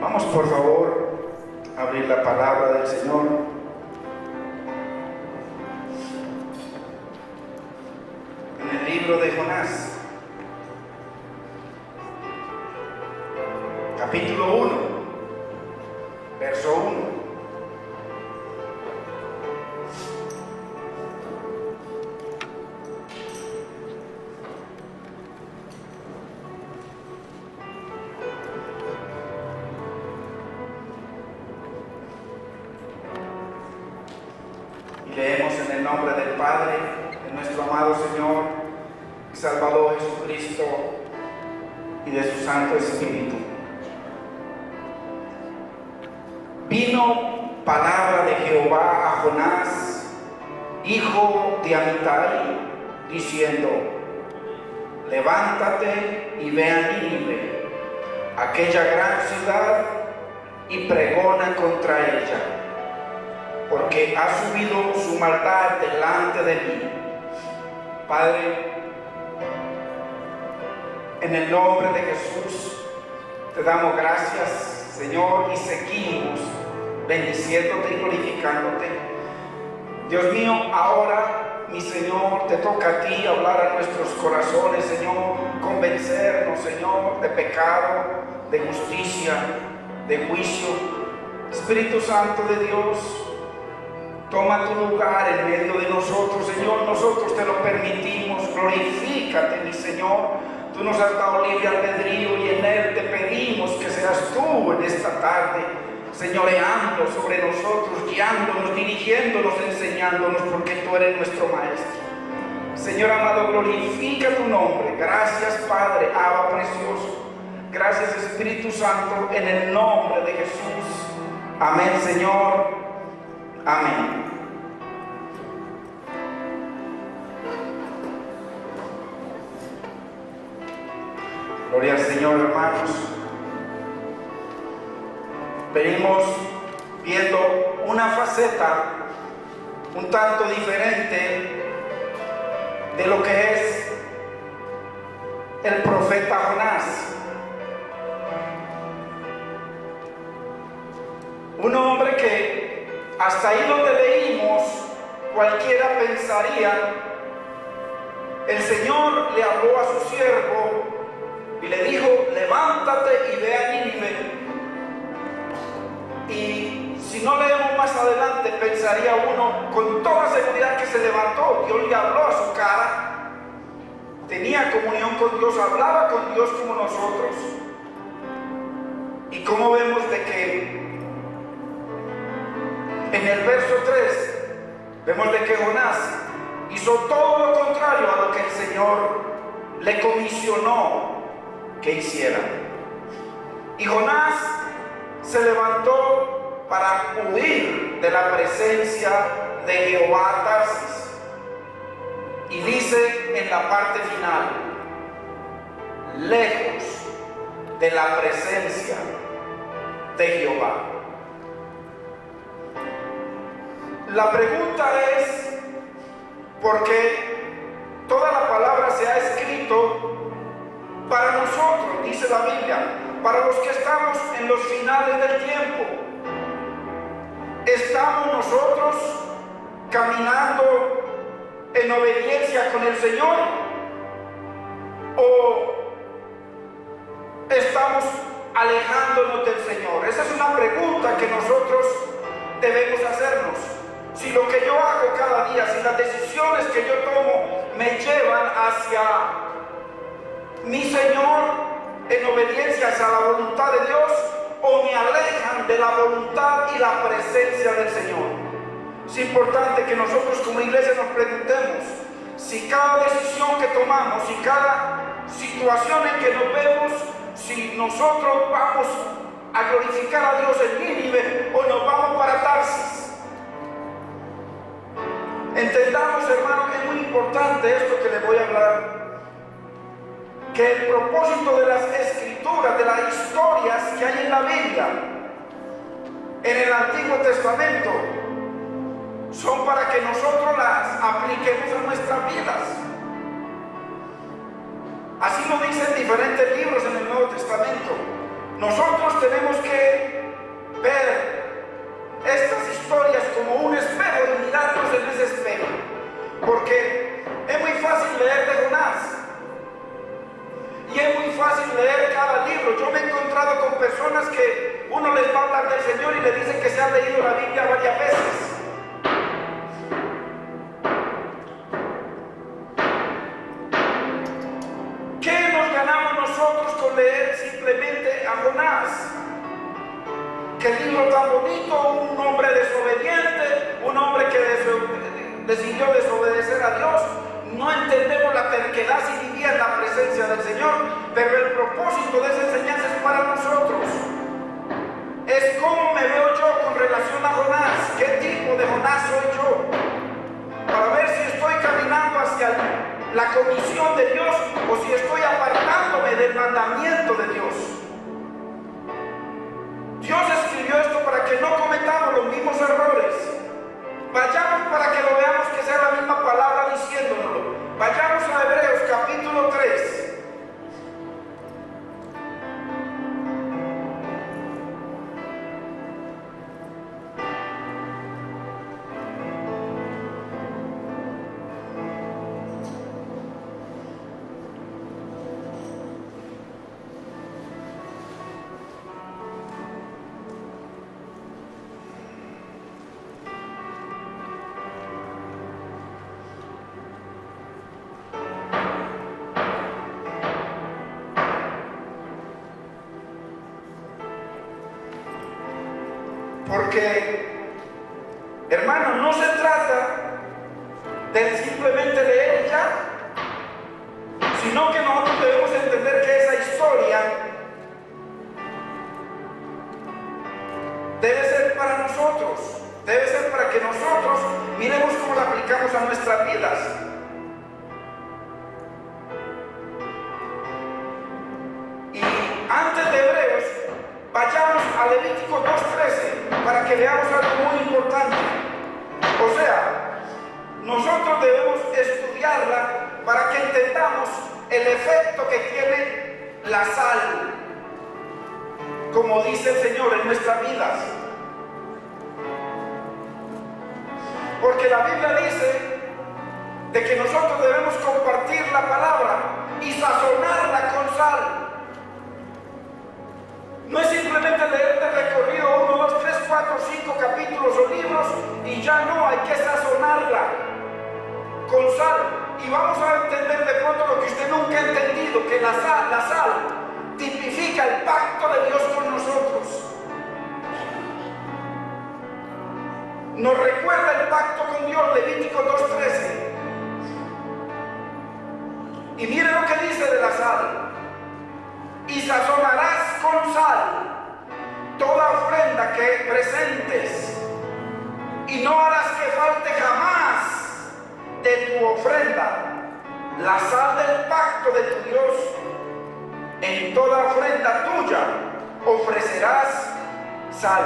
Vamos por favor a abrir la palabra del Señor. En el libro de Jonás, capítulo 1, verso 1. Leemos en el nombre del Padre, de nuestro amado Señor y Salvador Jesucristo y de su Santo Espíritu. Vino palabra de Jehová a Jonás, hijo de Amitai, diciendo: levántate y ve a Nínive, aquella gran ciudad, y pregona contra ella, porque ha subido su maldad delante de mí. Padre, en el nombre de Jesús, te damos gracias, Señor, y seguimos bendiciéndote y glorificándote. Dios mío, ahora, mi Señor, te toca a ti hablar a nuestros corazones, Señor, convencernos, Señor, de pecado, de justicia, de juicio. Espíritu Santo de Dios, toma tu lugar en medio de nosotros, Señor. Nosotros te lo permitimos. Glorifícate, mi Señor. Tú nos has dado libre albedrío y en Él te pedimos que seas tú en esta tarde, señoreando sobre nosotros, guiándonos, dirigiéndonos, enseñándonos, porque tú eres nuestro Maestro. Señor amado, glorifica tu nombre. Gracias, Padre, Abba precioso. Gracias, Espíritu Santo, en el nombre de Jesús. Amén, Señor. Amén. Gloria al Señor, hermanos. Venimos viendo una faceta un tanto diferente de lo que es el profeta Jonás. Un hombre que hasta ahí donde leímos, cualquiera pensaría, el Señor le habló a su siervo y le dijo: levántate y ve a Nínive. Y si no leemos más adelante, pensaría uno con toda seguridad que se levantó. Dios le habló a su cara, tenía comunión con Dios, hablaba con Dios como nosotros. Y como vemos de que en el verso 3 vemos de que Jonás hizo todo lo contrario a lo que el Señor le comisionó que hiciera. Y Jonás se levantó para huir de la presencia de Jehová Tarsis. Y dice en la parte final: lejos de la presencia de Jehová. La pregunta es, ¿por qué toda la palabra se ha escrito para nosotros? Dice la Biblia, para los que estamos en los finales del tiempo. ¿Estamos nosotros caminando en obediencia con el Señor? ¿O estamos alejándonos del Señor? Esa es una pregunta que nosotros debemos hacernos. Si lo que yo hago cada día, si las decisiones que yo tomo me llevan hacia mi Señor en obediencia a la voluntad de Dios, o me alejan de la voluntad y la presencia del Señor. Es importante que nosotros como iglesia nos preguntemos si cada decisión que tomamos, si cada situación en que nos vemos, si nosotros vamos a glorificar a Dios en Nínive o nos vamos para Tarsis. Entendamos, hermanos, que es muy importante esto que les voy a hablar, que el propósito de las escrituras, de las historias que hay en la Biblia, en el Antiguo Testamento, son para que nosotros las apliquemos a nuestras vidas. Así lo dicen diferentes libros en el Nuevo Testamento. Nosotros tenemos que ver estas historias como un espejo y mirarnos en ese espejo, porque es muy fácil leer de Jonás y es muy fácil leer cada libro. Yo me he encontrado con personas que uno les va a hablar del Señor y le dicen que se han leído la Biblia varias veces. ¿Qué nos ganamos nosotros con leer simplemente a Jonás? Qué libro tan bonito, un hombre desobediente, un hombre que decidió desobedecer a Dios. No entendemos la terquedad si vivía en la presencia del Señor, pero el propósito de esa enseñanza es para nosotros. Es cómo me veo yo con relación a Jonás, qué tipo de Jonás soy yo, para ver si estoy caminando hacia la comisión de Dios o si estoy apartándome del mandamiento de Dios. Dios escribió esto para que no cometamos los mismos errores. Vayamos para que lo veamos, que sea la misma palabra diciéndonoslo. Vayamos a Hebreos capítulo 3. Porque, hermano, no se trata de simplemente leer ya, sino que nosotros debemos entender que esa historia debe ser para nosotros, debe ser para que nosotros miremos cómo la aplicamos a nuestras vidas. Y antes de Hebreos, vayamos a Levítico 2:13 para que veamos algo muy importante. O sea, nosotros debemos estudiarla para que entendamos el efecto que tiene la sal, como dice el Señor, en nuestras vidas. Porque la Biblia dice de que nosotros debemos compartir la palabra y sazonarla con sal. No es simplemente leer de recorrido 1, 2, 3, 4, 5 capítulos o libros y ya no, hay que sazonarla con sal. Y vamos a entender de pronto lo que usted nunca ha entendido, que la sal tipifica el pacto de Dios con nosotros. Nos recuerda el pacto con Dios, Levítico 2:13. Y mire lo que dice de la sal. Y sazonarás con sal toda ofrenda que presentes, y no harás que falte jamás de tu ofrenda la sal del pacto de tu Dios. En toda ofrenda tuya ofrecerás sal.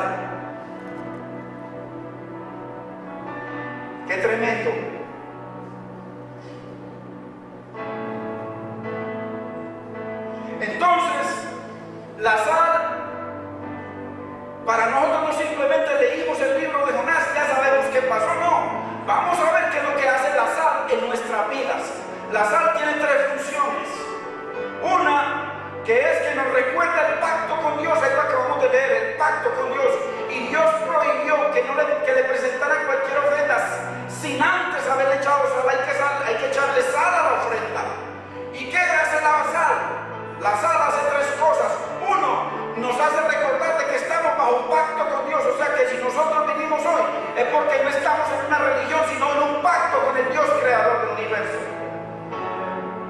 ¡Qué tremendo! Entonces, la sal, para nosotros no simplemente leímos el libro de Jonás, ya sabemos qué pasó, no. Vamos a ver qué es lo que hace la sal en nuestras vidas. La sal tiene tres funciones. Una, que es que nos recuerda el pacto con Dios, ahí lo acabamos de leer, el pacto con Dios. Y Dios prohibió que le presentaran cualquier ofrenda sin antes haberle echado sal. Hay que echarle sal a la ofrenda. ¿Y qué hace la sal? La sal hace tres cosas. Uno, nos hace recordar de que estamos bajo un pacto con Dios. O sea que si nosotros vinimos hoy es porque no estamos en una religión, sino en un pacto con el Dios creador del universo.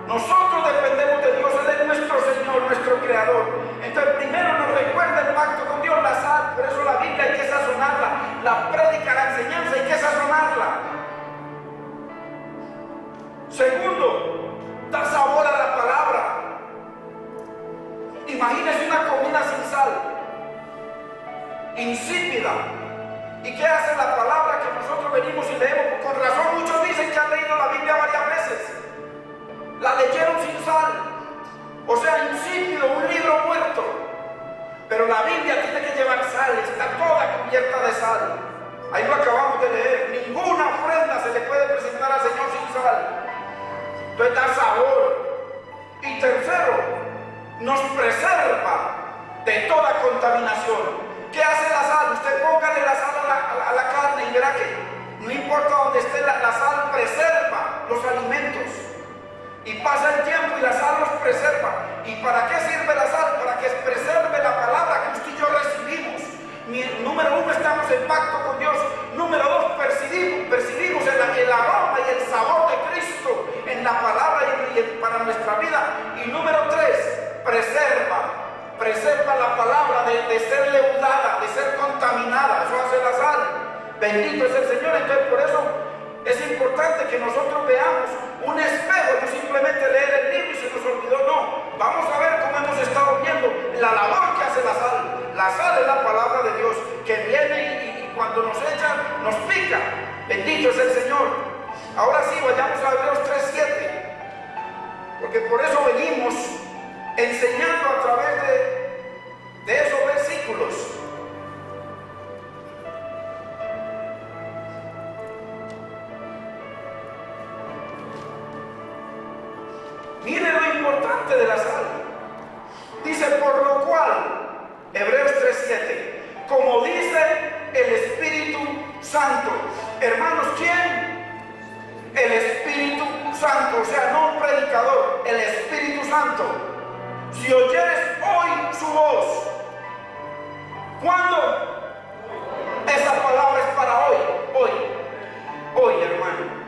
Nosotros dependemos de Dios, Él es nuestro Señor, nuestro creador. Entonces primero nos recuerda el pacto con Dios, la sal. Por eso la Biblia hay que sazonarla. La prédica, la enseñanza hay que sazonarla. Segundo, da sabor a la palabra. Imagínese una comida sin sal, insípida. ¿Y qué hace la palabra que nosotros venimos y leemos? Con razón muchos dicen que han leído la Biblia varias veces. La leyeron sin sal. O sea, insípido, un libro muerto. Pero la Biblia tiene que llevar sal, está toda cubierta de sal. Ahí lo acabamos de leer. Ninguna ofrenda se le puede presentar al Señor sin sal. Entonces da sabor. Y tercero, nos preserva de toda contaminación. ¿Qué hace la sal? Usted póngale la sal a la carne y verá que no importa donde esté, la sal preserva los alimentos. Y pasa el tiempo y la sal los preserva. ¿Y para qué sirve la sal? Para que preserve la palabra que usted y yo recibimos. Número uno, estamos en pacto con Dios. Número dos, percibimos el aroma y el sabor de Cristo en la palabra y para nuestra vida. Y número tres, preserva la palabra de ser leudada, de ser contaminada. Eso hace la sal. Bendito es el Señor. Entonces por eso es importante que nosotros veamos un espejo, no simplemente leer el libro y se nos olvidó, no. Vamos a ver cómo hemos estado viendo la labor que hace la sal. La sal es la palabra de Dios que viene y cuando nos echa, nos pica. Bendito es el Señor. Ahora sí, vayamos a Hebreos 3:7, porque por eso venimos enseñando a través de esos versículos. Mire lo importante de la sal. Dice, por lo cual, Hebreos 3:7, como dice el Espíritu Santo. Hermanos, ¿quién? El Espíritu Santo, o sea, no un predicador, el Espíritu Santo. Si oyeres hoy su voz, ¿cuándo? Esa palabra es para hoy, hermano.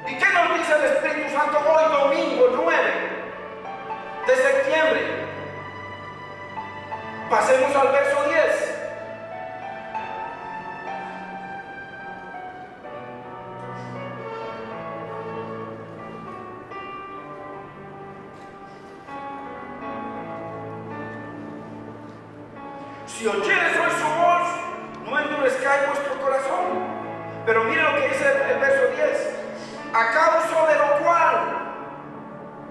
¿Y qué nos dice el Espíritu Santo hoy, domingo 9 de septiembre? Pasemos al verso 10. Si oyeres hoy su voz, no endurezcáis vuestro corazón. Pero mire lo que dice el verso 10. A causa de lo cual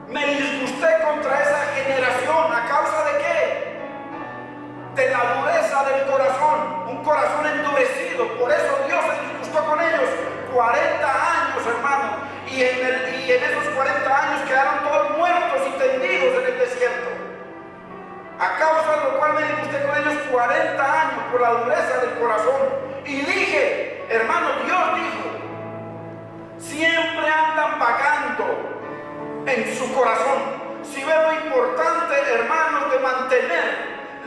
me disgusté contra esa generación. ¿A causa de qué? De la dureza del corazón. Un corazón endurecido. Por eso Dios se disgustó con ellos 40 años, hermano. Y en esos 40 años quedaron todos muertos y tendidos en el desierto. A causa de lo cual me disgusté con ellos 40 años por la dureza del corazón. Y dije, hermano, Dios dijo, siempre andan vagando en su corazón. Si ve lo importante, hermanos, de mantener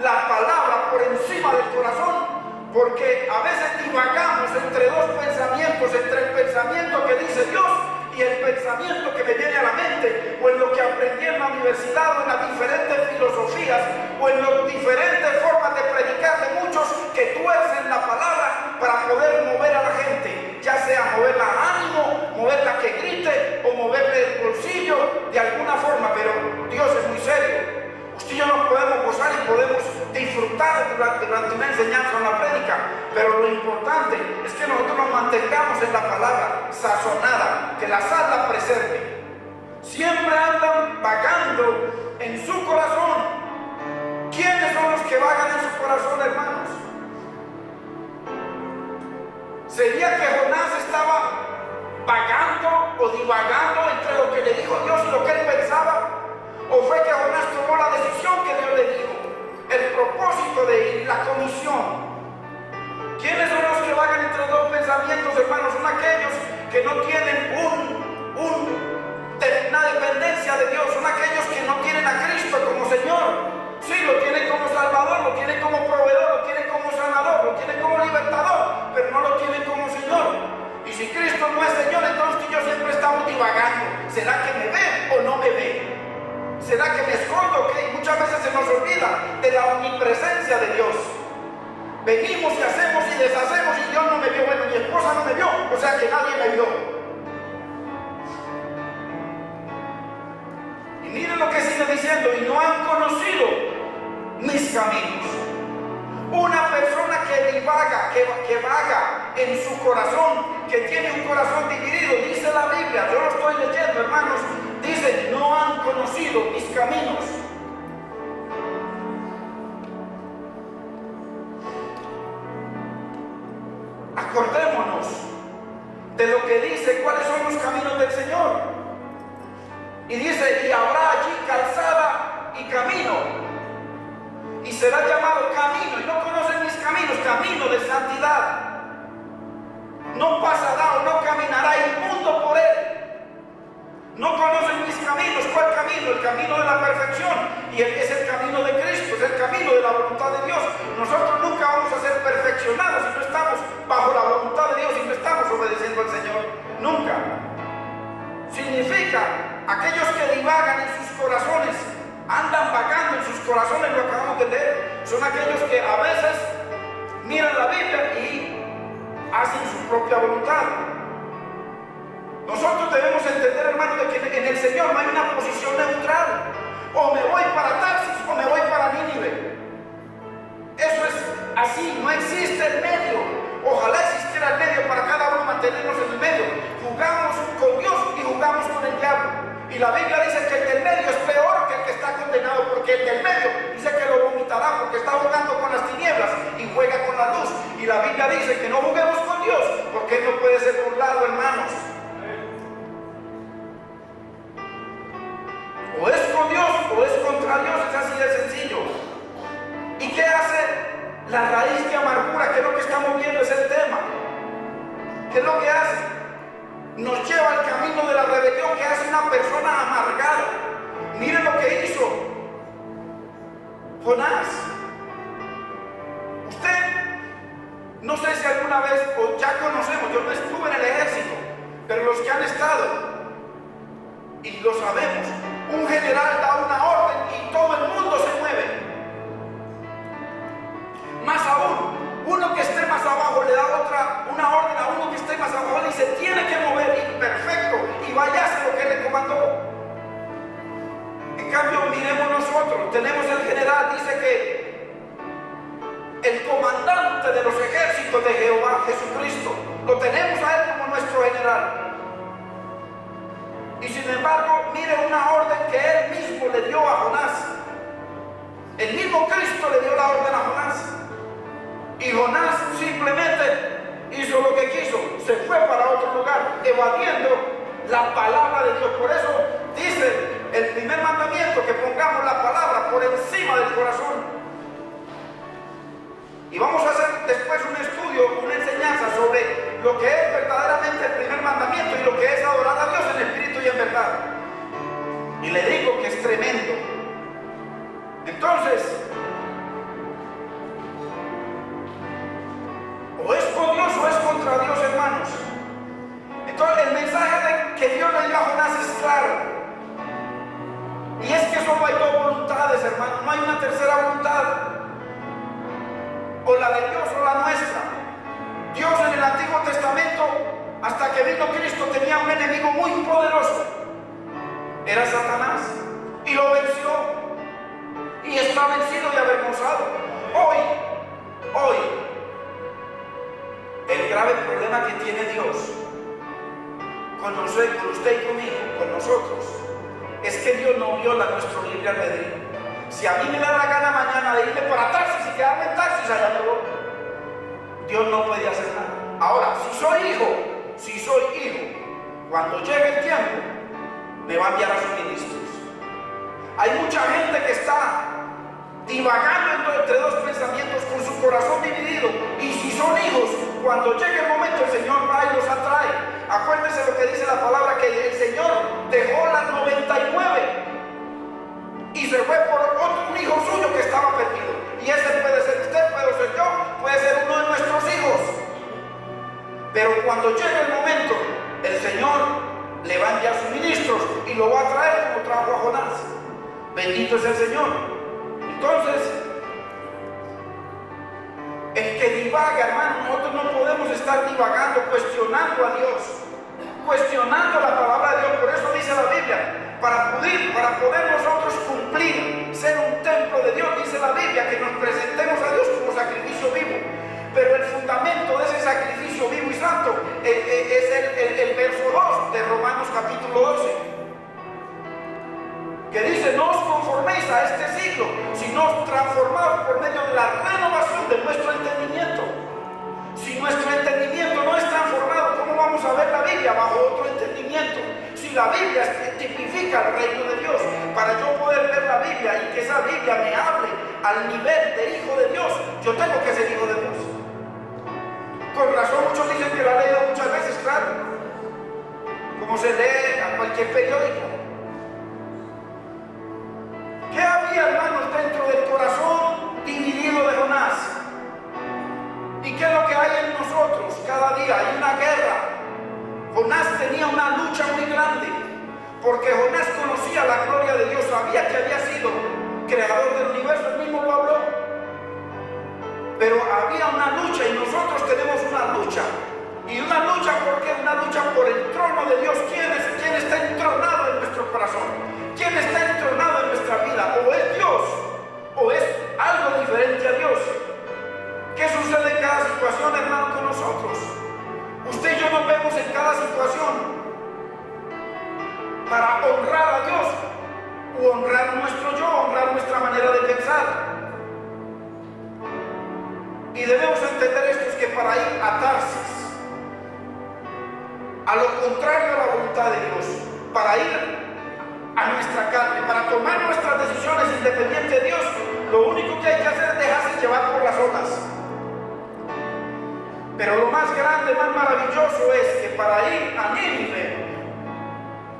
la palabra por encima del corazón, porque a veces divagamos entre dos pensamientos, entre el pensamiento que dice Dios y el pensamiento que me viene a la mente, o en lo que aprendí en la universidad, o en las diferentes filosofías, o en las diferentes formas de predicar de muchos que tuercen la palabra para poder mover a la gente, ya sea moverla a ánimo, moverla que grite, o moverle el bolsillo de alguna forma. Pero Dios es muy serio. Usted y yo nos podemos gozar y podemos disfrutar durante una enseñanza o una prédica, pero lo importante es que nosotros nos mantengamos en la palabra sazonada, que la sal la preserve. Siempre andan vagando en su corazón. ¿Quiénes son los que vagan en su corazón, hermanos? ¿Sería que Jonás estaba vagando o divagando entre lo que le dijo Dios y lo que él pensaba? ¿O fue que Jonás tomó la decisión que Dios le dijo? El propósito de ir, la comisión. ¿Quiénes son los que vagan entre dos pensamientos, hermanos? Son aquellos que no tienen una dependencia de Dios. Son aquellos que no tienen a Cristo como Señor. Sí, lo tienen como Salvador, lo tienen como proveedor, lo tienen como sanador, lo tienen como libertador, pero no lo tienen como Señor. Y si Cristo no es Señor, entonces yo siempre estamos divagando. ¿Será que me ve o no me ve? ¿Será que me escondo? ¿Qué? Muchas veces se nos olvida de la omnipresencia de Dios. Venimos y hacemos y deshacemos y Dios no me vio. Bueno, mi esposa no me vio, o sea que nadie me vio. Y miren lo que sigue diciendo: y no han conocido mis caminos. Una persona que divaga, que vaga en su corazón, que tiene un corazón dividido, dice la Biblia, yo lo estoy leyendo, hermanos, dice, no han conocido mis caminos. acordémonos de lo que dice, cuáles son los caminos del Señor. Y dice, y habrá allí calzada y camino, y será llamado camino, y no conocen mis caminos, camino de santidad. No pasará o no caminará inmundo por él. No conocen mis caminos. ¿Cuál camino? El camino de la perfección. Y es el camino de Cristo, es el camino de la voluntad de Dios. Nosotros nunca vamos a ser perfeccionados si no estamos bajo la voluntad de Dios y no estamos obedeciendo al Señor. Nunca. Significa aquellos que divagan en sus corazones, andan vagando en sus corazones, lo acabamos de leer. Son aquellos que a veces miran la Biblia y hacen su propia voluntad. Nosotros debemos entender, hermano, de que en el Señor no hay una posición neutral. O me voy para Tarsis o me voy para Nínive. Eso es así, no existe el medio. Ojalá existiera el medio para cada uno mantenernos en el medio. Jugamos con Dios y jugamos con el diablo. Y la Biblia dice que el del medio es peor que el que está condenado, porque el del medio dice que lo vomitará porque está jugando con las tinieblas y juega con la luz. Y la Biblia dice que no juguemos con Dios porque Él no puede ser burlado, hermanos. O es con Dios o es contra Dios, es así de sencillo. ¿Y qué hace la raíz de amargura? ¿Qué es lo que estamos viendo? Es el tema. ¿Qué es lo que hace? Nos lleva al camino de la rebelión, que hace una persona amargada. Miren lo que hizo Jonás. Usted, no sé si alguna vez, o ya conocemos, yo no estuve en el ejército, pero los que han estado, y lo sabemos, un general da una orden y todo el mundo se mueve. Más aún, uno que esté más abajo le da una orden a uno que esté más abajo y se tiene que mover y perfecto, y vaya a hacer lo que él le comandó. En cambio, miremos nosotros, tenemos el general, dice que el comandante de los ejércitos de Jehová, Jesucristo, lo tenemos a él como nuestro general. Y sin embargo, mire una orden que él mismo le dio a Jonás. El mismo Cristo le dio la orden a Jonás. Y Jonás simplemente hizo lo que quiso, se fue para otro lugar, evadiendo la palabra de Dios. Por eso dice el primer mandamiento que pongamos la palabra por encima del corazón. Y vamos a hacer después un estudio, una enseñanza sobre lo que es verdaderamente el primer mandamiento y lo que es adorar a Dios en espíritu y en verdad. Y le digo que es tremendo. Entonces, o es con Dios o es contra Dios, hermanos. Entonces el mensaje que Dios le dio a Jonás es claro. Y es que solo hay dos voluntades, hermanos. No hay una tercera voluntad. O la de Dios o la nuestra. Dios en el Antiguo Testamento, hasta que vino Cristo, tenía un enemigo muy poderoso. Era Satanás. Y lo venció. Y está vencido y avergonzado. Hoy, el grave problema que tiene Dios con usted y conmigo, con nosotros, es que Dios no viola nuestro libre albedrío. Si a mí me da la gana mañana de irme para Tarsis y quedarme en Tarsis, allá me voy. Dios no puede hacer nada. Ahora, si soy hijo, cuando llegue el tiempo, me va a enviar a sus ministros. Hay mucha gente que está divagando entre dos pensamientos con su corazón dividido. Y si son hijos, cuando llegue el momento, el Señor va y los atrae. Acuérdense lo que dice la palabra, que el Señor dejó las 99 y se fue por un hijo suyo que estaba perdido. Y ese puede ser usted, puede ser yo, puede ser uno de nuestros hijos. Pero cuando llegue el momento, el Señor le va a enviar sus ministros y lo va a traer como trajo a Jonás. Bendito es el Señor. Entonces, el que divaga, hermano, nosotros no podemos estar divagando, cuestionando a Dios, cuestionando la palabra de Dios. Por eso dice la Biblia, para poder nosotros cumplir, ser un templo de Dios, dice la Biblia, que nos presentemos a Dios como sacrificio vivo. Pero el fundamento de ese sacrificio vivo y santo es el verso 2 de Romanos capítulo 12, que dice: no os conforméis a este siglo, sino transformados por medio de la renovación de nuestro entendimiento. Si nuestro entendimiento la Biblia tipifica el reino de Dios. Para yo poder ver la Biblia y que esa Biblia me hable al nivel de hijo de Dios, yo tengo que ser hijo de Dios. Con razón muchos dicen que la han leído muchas veces, claro, como se lee a cualquier periódico. ¿Qué había, hermanos, dentro del corazón dividido de Jonás? ¿Y qué es lo que hay en nosotros cada día? Hay una guerra. Jonás tenía una lucha muy grande, porque Jonás conocía la gloria de Dios, sabía que había sido creador del universo, él mismo lo habló. Pero había una lucha y nosotros tenemos una lucha. ¿Y una lucha por qué? Una lucha por el trono de Dios. ¿Quién está entronado en nuestro corazón? ¿Quién está entronado en nuestra vida? ¿O es Dios? ¿O es algo diferente a Dios? ¿Qué sucede en cada situación, hermano, con nosotros? Usted y yo nos vemos en cada situación para honrar a Dios o honrar nuestro yo, honrar nuestra manera de pensar. Y debemos entender esto, es que para ir a Tarsis, a lo contrario a la voluntad de Dios, para ir a nuestra carne, para tomar nuestras decisiones independientes de Dios, lo único que hay que hacer es dejarse llevar por las olas. Pero lo más grande, más maravilloso es que para ir a Nínive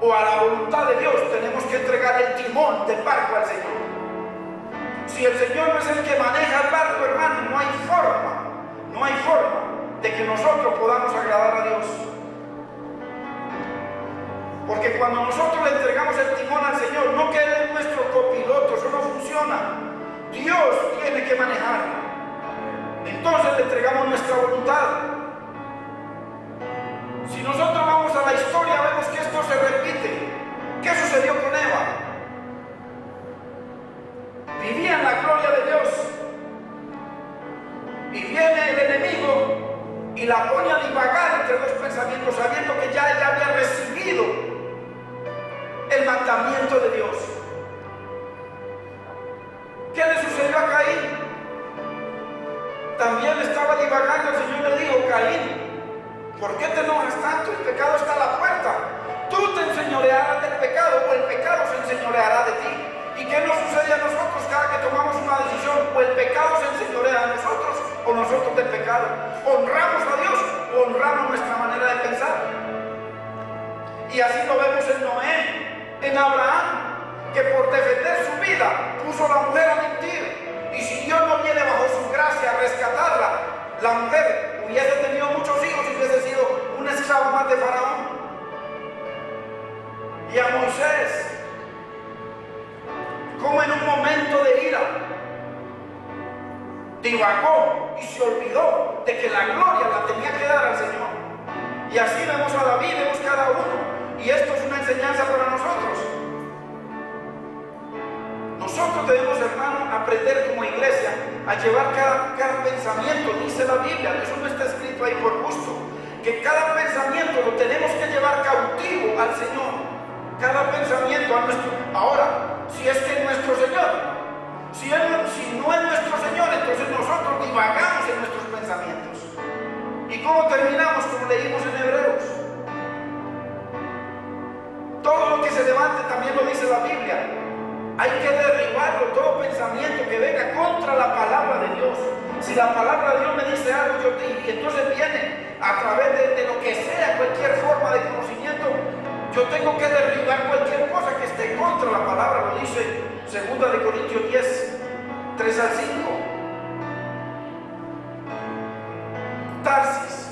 o a la voluntad de Dios tenemos que entregar el timón del barco al Señor. Si el Señor no es el que maneja el barco, hermano, no hay forma de que nosotros podamos agradar a Dios. Porque cuando nosotros le entregamos el timón al Señor, no que Él es nuestro copiloto, eso no funciona. Dios tiene que manejar. Entonces le entregamos nuestra voluntad. Si nosotros vamos a la historia, vemos que esto se repite. ¿Qué sucedió con Eva? Vivía en la gloria de Dios. Y viene el enemigo y la pone a divagar entre dos pensamientos, sabiendo que ya ella había recibido el mandamiento de Dios. ¿Qué le sucedió a Caín? También estaba divagando, el Señor le dijo: Caín, ¿por qué te enojas tanto? El pecado está a la puerta. Tú te enseñorearás del pecado, o el pecado se enseñoreará de ti. ¿Y qué nos sucede a nosotros cada que tomamos una decisión? O el pecado se enseñorea a nosotros, o nosotros del pecado. ¿Honramos a Dios o honramos nuestra manera de pensar? Y así lo vemos en Noé, en Abraham, que por defender su vida puso a la mujer a mentir. Y si Dios no viene bajo su gracia a rescatarla, la mujer hubiese tenido muchos hijos y hubiese sido una esclava más de Faraón. Y a Moisés, como en un momento de ira, divagó y se olvidó de que la gloria la tenía que dar al Señor. Y así vemos a David, vemos cada uno. Y esto es una enseñanza para nosotros. Nosotros debemos, hermano, aprender como iglesia a llevar cada pensamiento, dice la Biblia, eso no está escrito ahí por gusto, que cada pensamiento lo tenemos que llevar cautivo al Señor, cada pensamiento a nuestro. Ahora, si es que nuestro Señor, si no es nuestro Señor, entonces nosotros divagamos en nuestros pensamientos. ¿Y cómo terminamos? Como leímos en Hebreos. Todo lo que se levante, también lo dice la Biblia, hay que derribarlo, todo pensamiento que venga contra la palabra de Dios. Si la palabra de Dios me dice algo, y entonces viene a través de lo que sea, cualquier forma de conocimiento, yo tengo que derribar cualquier cosa que esté contra la palabra. Lo dice 2 de Corintios 10, 3 al 5. Tarsis,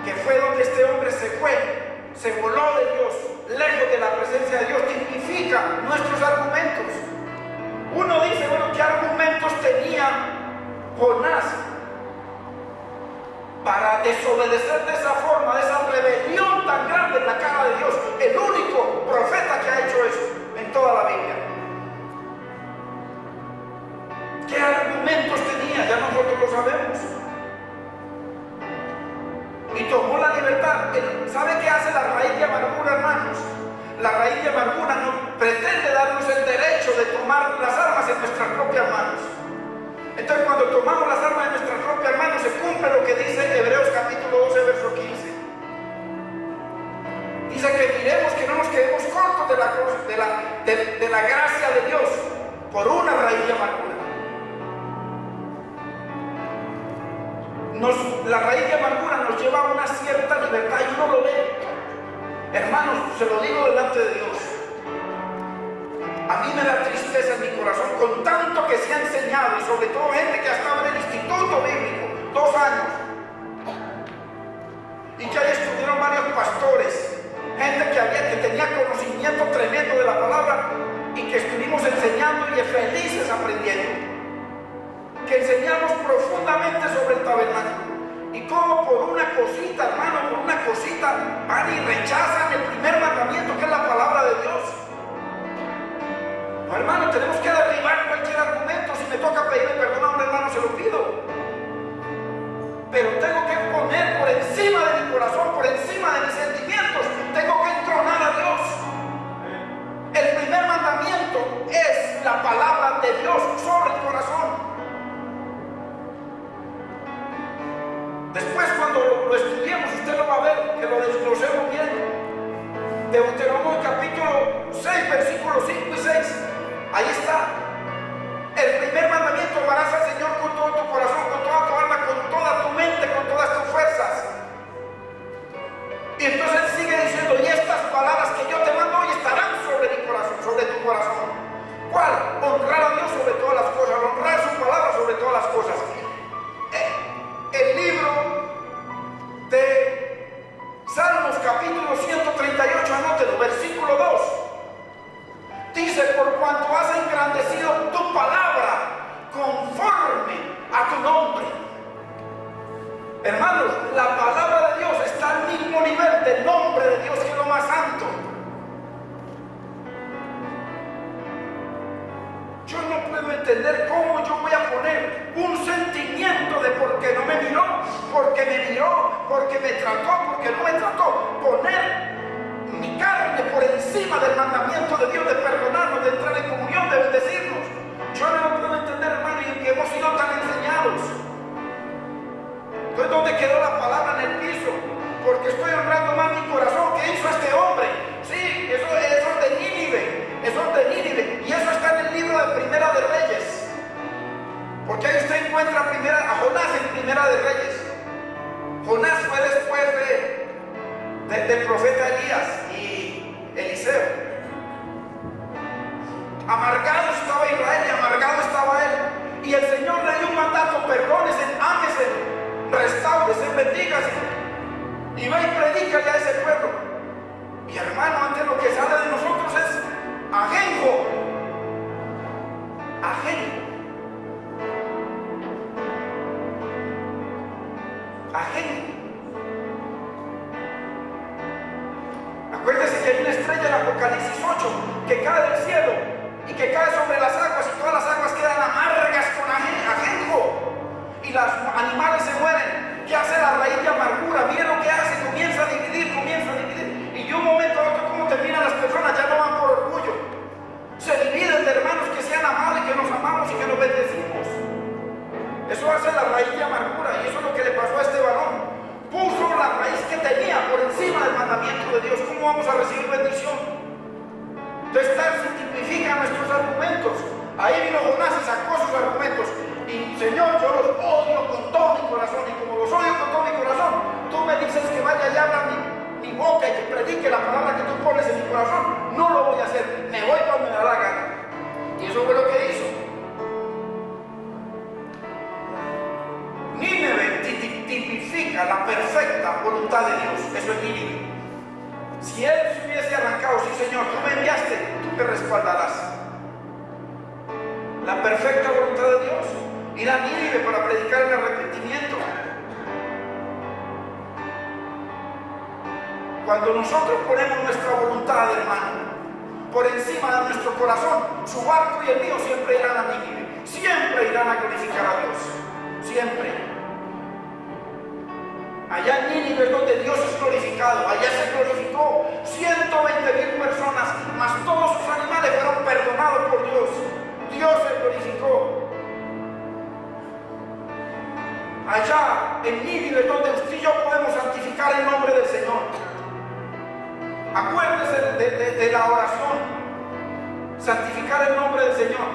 que fue donde este hombre se fue, se voló de Dios, lejos de la presencia de Dios, tipifica nuestros argumentos. Uno dice, bueno, ¿qué argumentos tenía Jonás para desobedecer de esa forma, de esa rebelión tan grande en la cara de Dios? El único profeta que ha hecho eso en toda la Biblia. ¿Qué argumentos tenía? Ya nosotros lo sabemos. Y tomó la libertad. ¿Sabe qué hace la raíz de amargura, hermanos? La raíz de amargura no pretende darnos el derecho de tomar las armas en nuestras propias manos. Entonces, cuando tomamos las armas en nuestras propias manos, se cumple lo que dice Hebreos capítulo 12, verso 15. Dice que miremos, que no nos quedemos cortos de la gracia de Dios por una raíz de amargura. La raíz de amargura nos lleva a una cierta libertad y uno lo ve. Hermanos, se lo digo delante de Dios. A mí me da tristeza en mi corazón con tanto que se ha enseñado, y sobre todo gente que ha estado en el Instituto Bíblico 2 años y que ahí estuvieron varios pastores, gente que tenía conocimiento tremendo de la palabra y que estuvimos enseñando y felices aprendiendo, que enseñamos profundamente sobre el tabernáculo. Y como por una cosita, hermano, por una cosita van y rechazan el primer mandamiento, que es la palabra de Dios. No, hermano, tenemos que derribar cualquier argumento. Si me toca pedirle perdón a un hermano, se lo pido. Pero tengo que poner por encima de mi corazón, por encima de mis sentimientos, tengo que entronar a Dios. El primer mandamiento es la palabra de Dios sobre el corazón. Después, cuando lo estudiemos, usted lo va a ver, que lo desglosemos bien. Deuteronomio capítulo 6, versículos 5 y 6. Ahí está. El primer mandamiento: amarás al Señor con todo tu corazón, con toda tu alma, con toda tu mente, con todas tus fuerzas. Y entonces él sigue diciendo: y estas palabras que yo te mando hoy estarán sobre mi corazón, sobre tu corazón. ¿Cuál? Honrar a Dios sobre todas las cosas, honrar su palabra sobre todas las cosas. El libro de Salmos capítulo 138, anótelo, versículo 2. Dice: por cuanto has engrandecido tu palabra conforme a tu nombre. Hermanos, la palabra de Dios está al mismo nivel del nombre de Dios, que es lo más santo. Yo no puedo entender cómo yo voy a poner un sentimiento de porque no me miró, porque me miró, porque me trató, porque no me trató. Poner mi carne por encima del mandamiento de Dios de perdonarnos, de entrar en comunión, de bendecirnos. Yo no lo puedo entender, hermano, y que hemos sido tan enseñados. Entonces, ¿dónde quedó la palabra? En el piso. Porque estoy honrando más mi corazón. ¿Qué hizo este hombre? Sí, eso es de Nínive. Eso es de Nínive. Y eso está en el libro de Primera de Reyes. Porque ahí usted encuentra a Jonás en Primera de Reyes. Jonás fue después del profeta Elías y Eliseo. Amargado estaba Israel y amargado estaba él. Y el Señor le dio un mandato: perdónese, ámese, restáurese, bendígase. Y va y predícale a ese pueblo. Y hermano, antes lo que sale de nosotros es ajenjo. Ajenjo. Ajenjo. Acuérdese que hay una estrella en Apocalipsis 8 que cae del cielo y que cae sobre las aguas, y todas las aguas quedan amargas con ajenjo y los animales se mueren. ¿Qué hace la raíz de amargura? Mire lo que hace: comienza a dividir, y de un momento a otro, ¿cómo terminan las personas? Ya no van por orgullo, se dividen de hermanos que se han amado y que nos amamos y que nos bendecimos. Eso hace la raíz de amargura, y eso es lo que le pasó a este varón. Puso la raíz que tenía por encima del mandamiento de Dios. ¿Cómo vamos a recibir bendición? Entonces, se tipifican nuestros argumentos. Ahí vino Jonás y sacó sus argumentos. Y Señor, yo los odio con todo mi corazón. Y como los odio con todo mi corazón, tú me dices que vaya y abra mi boca y que predique la palabra que tú pones en mi corazón. No lo voy a hacer. Me voy cuando me da la gana. Y eso fue lo que hizo. Nínive tipifica la perfecta voluntad de Dios. Eso es Nínive. Si él se hubiese arrancado: sí, Señor, tú me enviaste, tú me respaldarás. La perfecta voluntad de Dios. Ir a Nínive para predicar el arrepentimiento. Cuando nosotros ponemos nuestra voluntad, hermano, por encima de nuestro corazón, su barco y el mío siempre irán a Nínive. Siempre irán a glorificar a Dios. Siempre. Allá en Nínive es donde Dios es glorificado. Allá se glorificó 120,000 personas, más todos sus animales fueron perdonados por Dios. Dios se glorificó. Allá en Nínive es donde usted y yo podemos santificar el nombre del Señor. Acuérdese de la oración. Santificar el nombre del Señor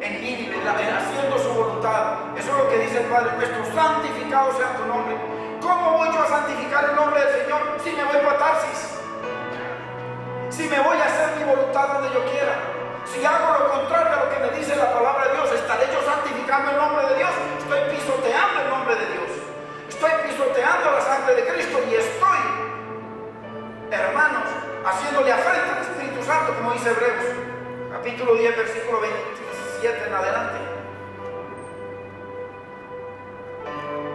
en Nínive, haciendo su voluntad. Eso es lo que dice el Padre nuestro: santificado sea tu nombre. ¿Cómo voy yo a santificar el nombre del Señor si me voy para Tarsis? Si me voy a hacer mi voluntad donde yo quiera. Si hago lo contrario a lo que me dice la palabra de Dios, ¿estaré yo santificando el nombre de Dios? Estoy pisoteando el nombre de Dios. Estoy pisoteando la sangre de Cristo y estoy, hermanos, haciéndole afrenta al Espíritu Santo, como dice Hebreos, capítulo 10, versículo 27 en adelante.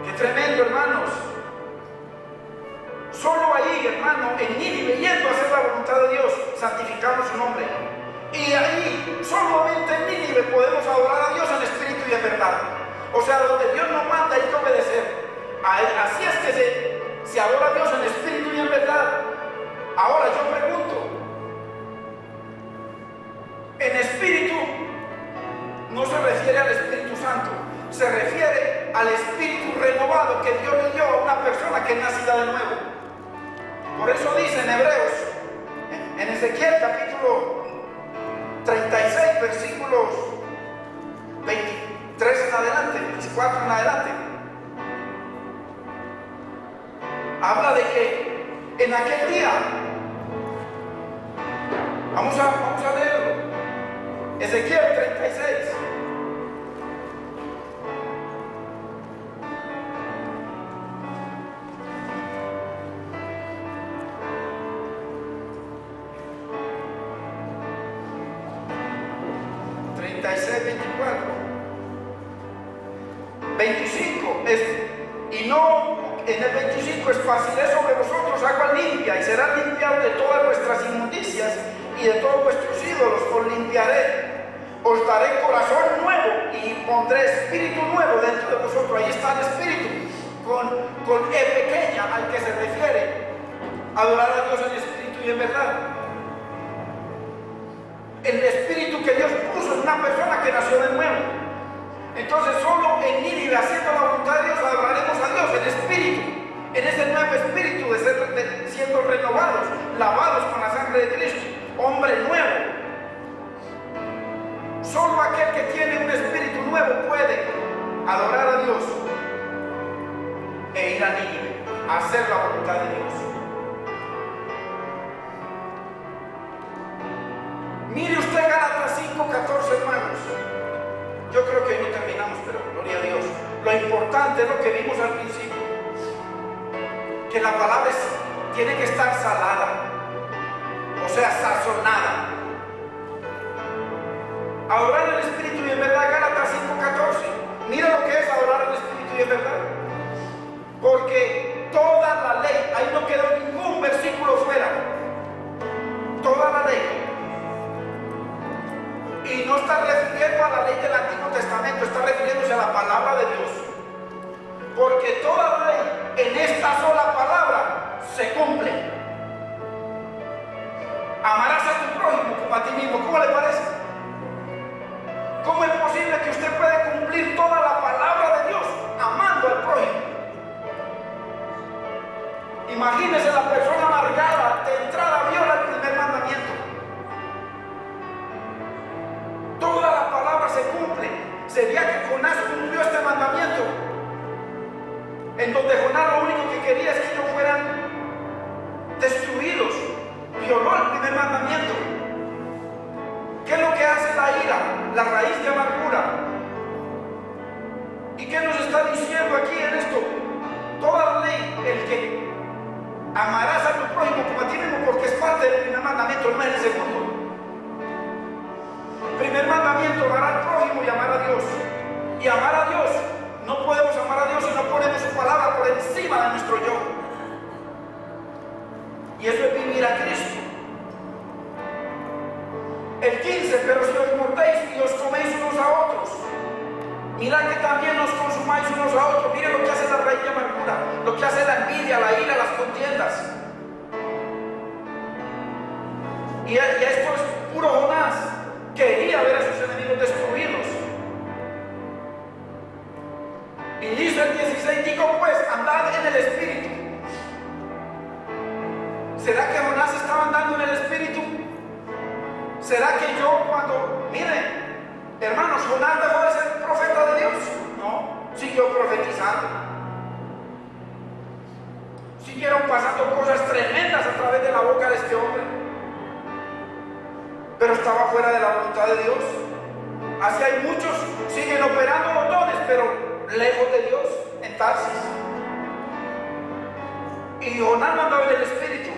Qué tremendo, hermanos. Solo ahí, hermano, en Nínive, yendo a hacer la voluntad de Dios, santificamos su nombre. Y ahí, solamente en Nínive podemos adorar a Dios en espíritu y en verdad. O sea, donde Dios nos manda hay que obedecer. Así es que se adora a Dios en espíritu y en verdad. Ahora yo pregunto, en espíritu no se refiere al Espíritu Santo, se refiere al espíritu renovado que Dios le dio a una persona que es nacida de nuevo. Por eso dice en Hebreos, en Ezequiel capítulo 36, versículos 23 en adelante, 24 en adelante, habla de que en aquel día, vamos a leerlo, Ezequiel 36. Y no, en el 25, esparciré sobre vosotros agua limpia y serán limpiados de todas vuestras inmundicias y de todos vuestros ídolos os limpiaré. Os daré corazón nuevo y pondré espíritu nuevo dentro de vosotros. Ahí está el espíritu con E pequeña al que se refiere adorar a Dios en espíritu y en verdad. El espíritu que Dios puso en una persona que nació de nuevo. Entonces solo en Nínive, haciendo la voluntad de Dios, adoraremos a Dios en espíritu, en ese nuevo espíritu de siendo renovados, lavados con la sangre de Cristo, hombre nuevo. Solo aquel que tiene un espíritu nuevo puede adorar a Dios e ir a Nínive, a hacer la voluntad de Dios. Mire usted Gálatas 5:14, hermanos. Yo creo que hoy no terminamos, pero gloria a Dios. Lo importante es lo que vimos al principio, que la palabra tiene que estar salada, o sea, sazonada. Adorar el Espíritu y en verdad, Gálatas 5:14. Mira lo que es adorar el Espíritu y en verdad. Porque toda la ley, ahí no quedó ningún versículo fuera. Toda la ley. Y no está refiriendo a la ley del Antiguo Testamento, está refiriéndose a la palabra de Dios. Porque toda ley en esta sola palabra se cumple. Amarás a tu prójimo como a ti mismo. ¿Cómo le parece? ¿Cómo es posible que usted pueda cumplir toda la palabra de Dios amando al prójimo? Imagínese la persona amargada, de entrada viola el primer mandamiento. Toda la palabra se cumple. Sería que Jonás cumplió este mandamiento, en donde Jonás lo único que quería es que ellos fueran destruidos. Violó el primer mandamiento. ¿Qué es lo que hace la ira? La raíz de amargura. ¿Y qué nos está diciendo aquí en esto? Toda la ley, el que amarás a tu prójimo como a ti mismo, porque es parte del primer mandamiento, no es el segundo. Primer mandamiento, amar al prójimo y amar a Dios. Y amar a Dios, no podemos amar a Dios si no ponemos su palabra por encima de nuestro yo. Y eso es vivir a Cristo. El 15, pero si os mordéis y os coméis unos a otros, mirad que también os consumáis unos a otros. Mire lo que hace la raíz de amargura, lo que hace la envidia, la ira, las contiendas. Y esto es puro Jonás. Quería ver a sus enemigos destruidos. Y dice el 16, digo pues, andad en el Espíritu. ¿Será que Jonás estaba andando en el Espíritu? ¿Será que yo cuando, miren, hermanos, Jonás dejó de ser profeta de Dios? No, siguió profetizando. Siguieron pasando cosas tremendas a través de la boca de este hombre. Pero estaba fuera de la voluntad de Dios. Así hay muchos, siguen operando los dones, pero lejos de Dios, en Tarsis. Y Jonás no andaba en el Espíritu.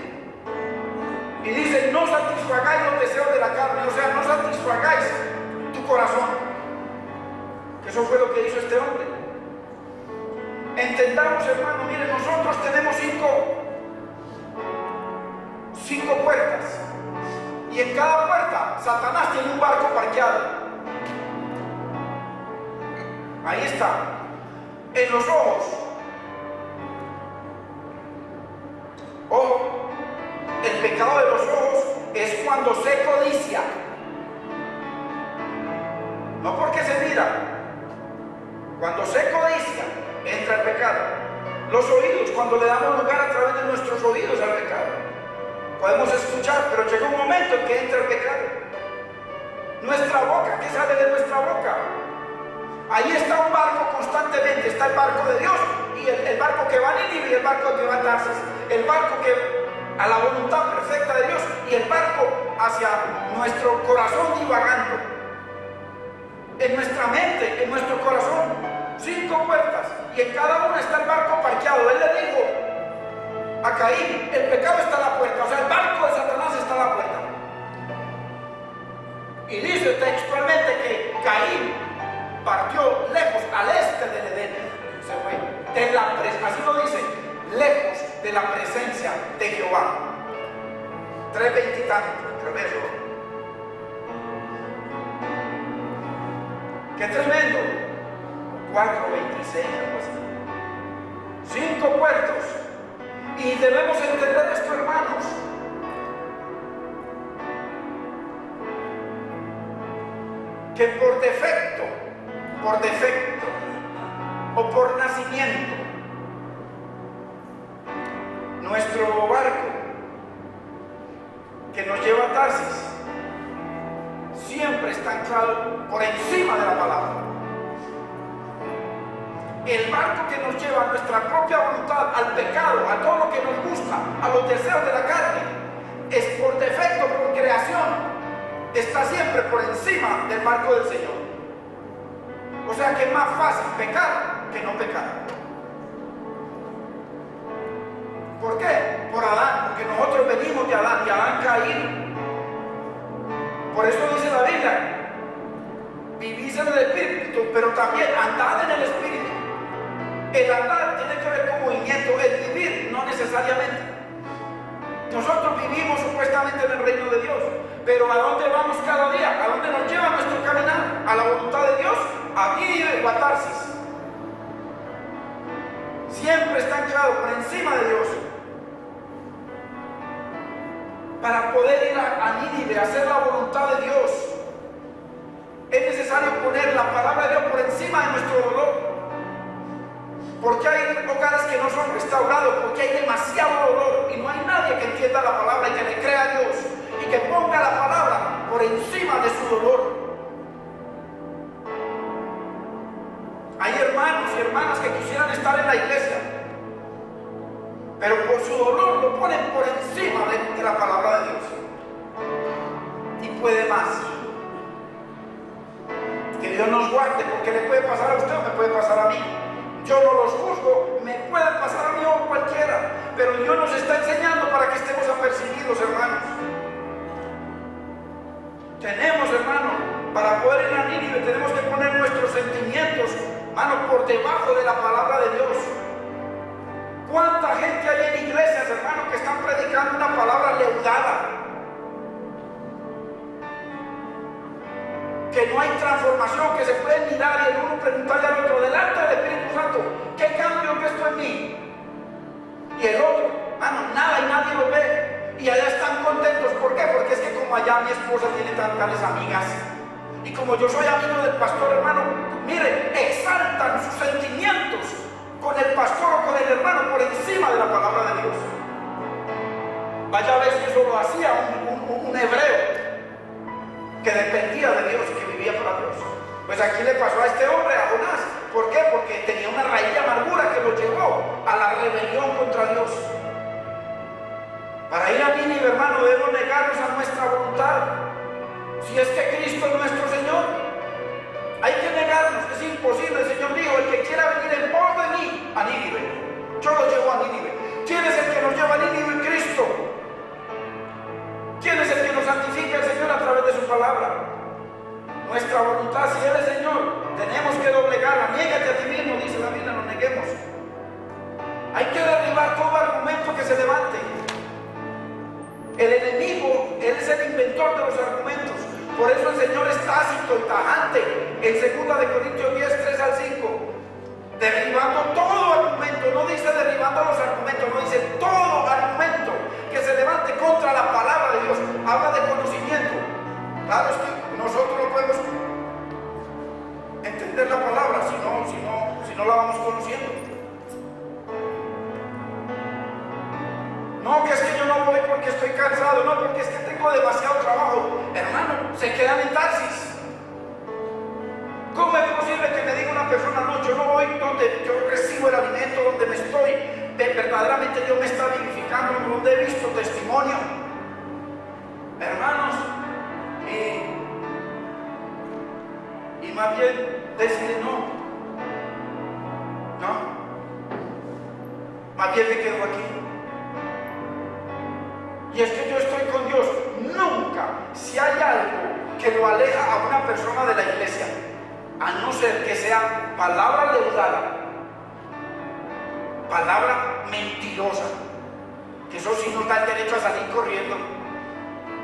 Y dice, no satisfagáis los deseos de la carne, o sea, no satisfagáis tu corazón. Eso fue lo que hizo este hombre. Entendamos, hermano, miren, nosotros tenemos cinco puertas. Y en cada puerta, Satanás tiene un barco parqueado. Ahí está. En los ojos. Ojo. El pecado de los ojos es cuando se codicia. No porque se mira. Cuando se codicia, entra el pecado. Los oídos, cuando le damos lugar a través de nuestros oídos al pecado. Podemos escuchar, pero llega un momento en que entra el pecado. Nuestra boca, ¿qué sale de nuestra boca? Ahí está un barco constantemente. Está el barco de Dios y el barco que va a Nínive y el barco que va a Tarsis. El barco que a la voluntad perfecta de Dios y el barco hacia nuestro corazón divagando. En nuestra mente, en nuestro corazón, 5 puertas y en cada una está el barco parqueado. Él le dijo a Caín, el pecado está a la puerta, o sea, el barco de Satanás está a la puerta. Y dice textualmente que Caín partió lejos, al este del Edén, se fue, así lo dice, lejos de la presencia de Jehová. 3:20 y tanto, verso. ¡Qué tremendo! 4:26, algo así. 5 puertos. Y debemos entender esto, hermanos. Que por defecto o por nacimiento, nuestro barco que nos lleva a Tarsis siempre está anclado por encima de la palabra. El barco que nos lleva a nuestra propia voluntad, al pecado, a todo lo que nos gusta, a los deseos de la carne, es por defecto, por creación, está siempre por encima del barco del Señor. O sea que es más fácil pecar que no pecar. ¿Por qué? Por Adán, porque nosotros venimos de Adán y Adán Caín. Por eso dice la Biblia, vivís en el Espíritu, pero también andad en el Espíritu. El andar tiene que ver con movimiento, el vivir no necesariamente. Nosotros vivimos supuestamente en el reino de Dios, pero ¿a dónde vamos cada día? ¿A dónde nos lleva nuestro caminar? ¿A la voluntad de Dios? ¿A Nínive o a Tarsis? Siempre está anclado por encima de Dios. Para poder ir a Nínive, a hacer la voluntad de Dios, es necesario poner la palabra de Dios por encima de nuestro dolor. Porque hay hogares que no son restaurados, porque hay demasiado dolor y no hay nadie que entienda la palabra y que le crea a Dios y que ponga la palabra por encima de su dolor. Hay hermanos y hermanas que quisieran estar en la iglesia, pero por su dolor lo ponen por encima de la palabra de Dios. Y puede más. Que Dios nos guarde, porque le puede pasar a usted o me puede pasar a mí. Yo no los juzgo, me puede pasar a mí o a cualquiera, pero Dios nos está enseñando para que estemos apercibidos, hermanos. Tenemos, hermano, para poder ir a Nínive tenemos que poner nuestros sentimientos, hermano, por debajo de la palabra de Dios. ¿Cuánta gente hay en iglesias, hermano, que están predicando una palabra leudada? Que no hay transformación, que se puede mirar y el uno preguntarle al otro delante del Espíritu Santo, ¿qué cambio he visto en mí? Y el otro, hermano, nada y nadie lo ve. Y allá están contentos. ¿Por qué? Porque es que como allá mi esposa tiene tantas amigas y como yo soy amigo del pastor, hermano, miren, exaltan sus sentimientos con el pastor o con el hermano por encima de la palabra de Dios. Vaya lo hacía un hebreo que dependía de Dios y que vivía para Dios. Pues aquí le pasó a este hombre, a Jonás. ¿Por qué? Porque tenía una raíz de amargura que lo llevó a la rebelión contra Dios. Para ir a Nínive, hermano, debemos negarnos a nuestra voluntad. Si es que Cristo es nuestro Señor, hay que negarnos, es imposible. El Señor dijo: el que quiera venir en pos de mí a Nínive, yo lo llevo a Nínive. ¿Quién es el que nos lleva a Nínive? Cristo. ¿Quién es el que nos santifica? El Señor, a través de su palabra. Nuestra voluntad, si Él es Señor, tenemos que doblegarla. Niégate a ti mismo, dice la Biblia, nos neguemos. Hay que derribar todo argumento que se levante. El enemigo, él es el inventor de los argumentos. Por eso el Señor es tácito y tajante en 2 Corintios 10, 3 al 5. Derribando todo argumento, no dice derribando los argumentos, no dice todo argumento que se levante contra la palabra de Dios. Habla de conocimiento. Claro, es que nosotros no podemos entender la palabra si no la vamos conociendo. No, que es que yo no voy porque estoy cansado, no, porque es que tengo demasiado trabajo. Hermano, se quedan en taxis. ¿Cómo es posible que me diga una persona: no, yo no voy donde yo recibo el alimento, donde me estoy, verdaderamente Dios me está vivificando, donde he visto testimonio? Hermanos, y más bien decide no, más bien me quedo aquí. Y es que yo estoy con Dios. Nunca, si hay algo que lo aleja a una persona de la iglesia, a no ser que sea palabra leudada, palabra mentirosa, que eso sí nos da el derecho a salir corriendo.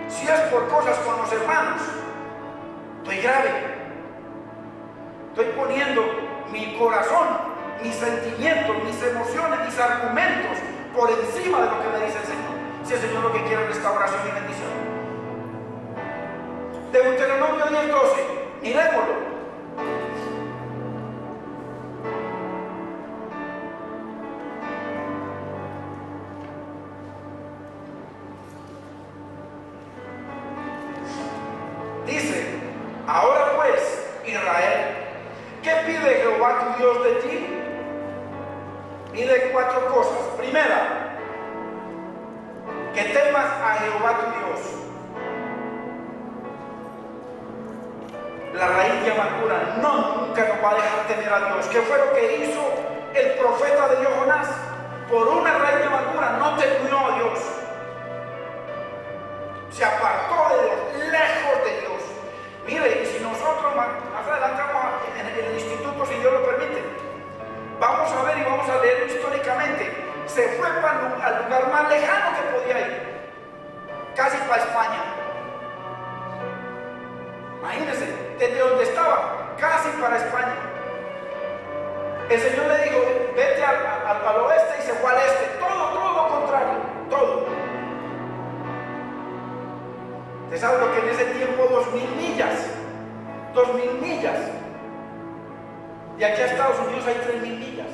Si es por cosas con los hermanos, estoy grave. Estoy poniendo mi corazón, mis sentimientos, mis emociones, mis argumentos por encima de lo que me dice el Señor. Si el Señor lo que quiere es restauración y bendición. Deuteronomio 10:12, miremoslo. Dice: ahora pues, Israel, ¿qué pide Jehová tu Dios de ti? Pide 4 cosas. Primera, que temas a Jehová tu Dios. La raíz de amargura nunca nos va a dejar temer a Dios. ¿Qué fue lo que hizo el profeta de Dios, Jonás? Por una raíz de amargura no temió a Dios. Se apartó de Dios, lejos de Dios. Mire, y si nosotros más adelante vamos en el instituto, si Dios lo permite, vamos a ver y vamos a leer históricamente. Se fue al lugar más lejano que podía ir, casi para España. Imagínense, desde donde estaba, casi para España. El Señor le dijo: vete al oeste, y se fue al este. Todo lo contrario, todo. ¿Usted sabe lo que en ese tiempo 2000 millas? 2000 millas. De aquí a Estados Unidos hay 3000 millas.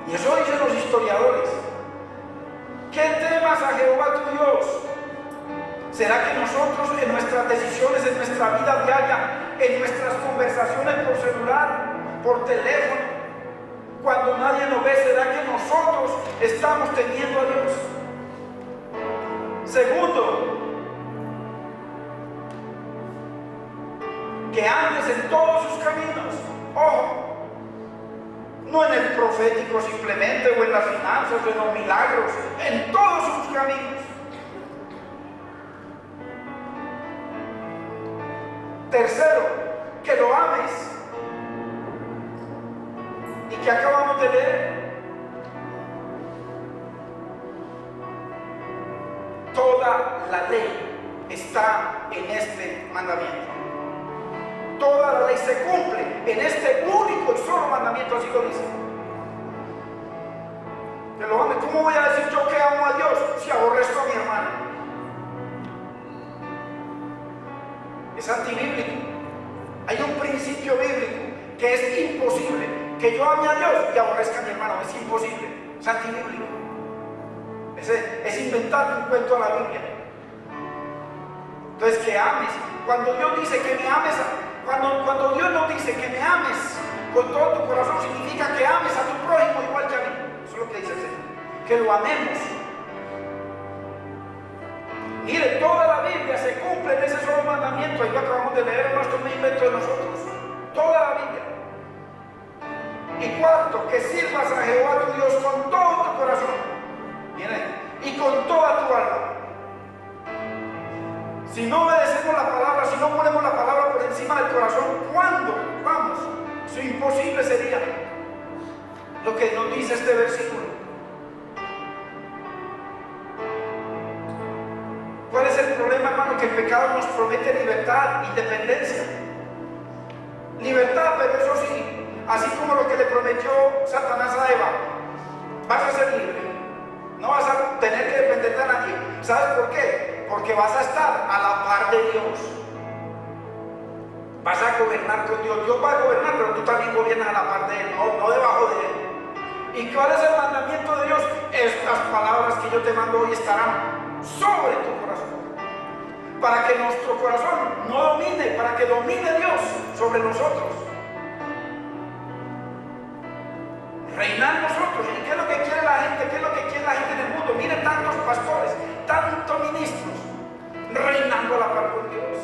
Y eso dicen los historiadores. ¿Qué temas a Jehová tu Dios? ¿Será que nosotros en nuestras decisiones, en nuestra vida diaria, en nuestras conversaciones por celular, por teléfono, cuando nadie nos ve, será que nosotros estamos temiendo a Dios? Segundo, que andes en todos sus caminos. Ojo, no en el profético simplemente, o en las finanzas, o en los milagros, en todos sus caminos. Tercero, que lo ames. ¿Y que acabamos de leer? Toda la ley está en este mandamiento. Toda la ley se cumple en este único y solo mandamiento, así lo dice. Que lo ame. ¿Cómo voy a decir yo que amo a Dios si aborrezco a mi hermano? Es antibíblico. Hay un principio bíblico que es imposible que yo ame a Dios y aborrezca a mi hermano. Es imposible. Es antibíblico. Es inventar un cuento a la Biblia. Entonces, que ames. Cuando Dios dice que me ames, cuando Dios nos dice que me ames con todo tu corazón, significa que ames a tu prójimo igual que a mí. Eso es lo que dice el Señor. Que lo amemos. Mire, toda la Biblia se cumple en ese solo mandamiento. Ahí lo acabamos de leer, no esto me invento de nosotros. Toda la Biblia. Y cuarto, que sirvas a Jehová tu Dios con todo tu corazón. Miren, y con toda tu alma. Si no obedecemos la palabra, si no ponemos la palabra por encima del corazón, ¿cuándo? Vamos, eso imposible sería. Lo que nos dice este versículo. ¿Cuál es el problema, hermano? Que el pecado nos promete libertad, independencia. Libertad, pero eso sí, así como lo que le prometió Satanás a Eva, vas a ser libre. No vas a tener que depender de nadie. ¿Sabes por qué? Porque vas a estar a la par de Dios. Vas a gobernar con Dios. Dios va a gobernar, pero tú también gobiernas a la par de Él, no debajo de Él. ¿Y cuál es el mandamiento de Dios? Estas palabras que yo te mando hoy estarán sobre tu corazón. Para que nuestro corazón no domine, para que domine Dios sobre nosotros. Reinar nosotros. ¿Y qué es lo que quiere la gente? ¿Qué es lo que quiere la gente en el mundo? Miren tantos pastores, tantos ministros reinando a la par con Dios.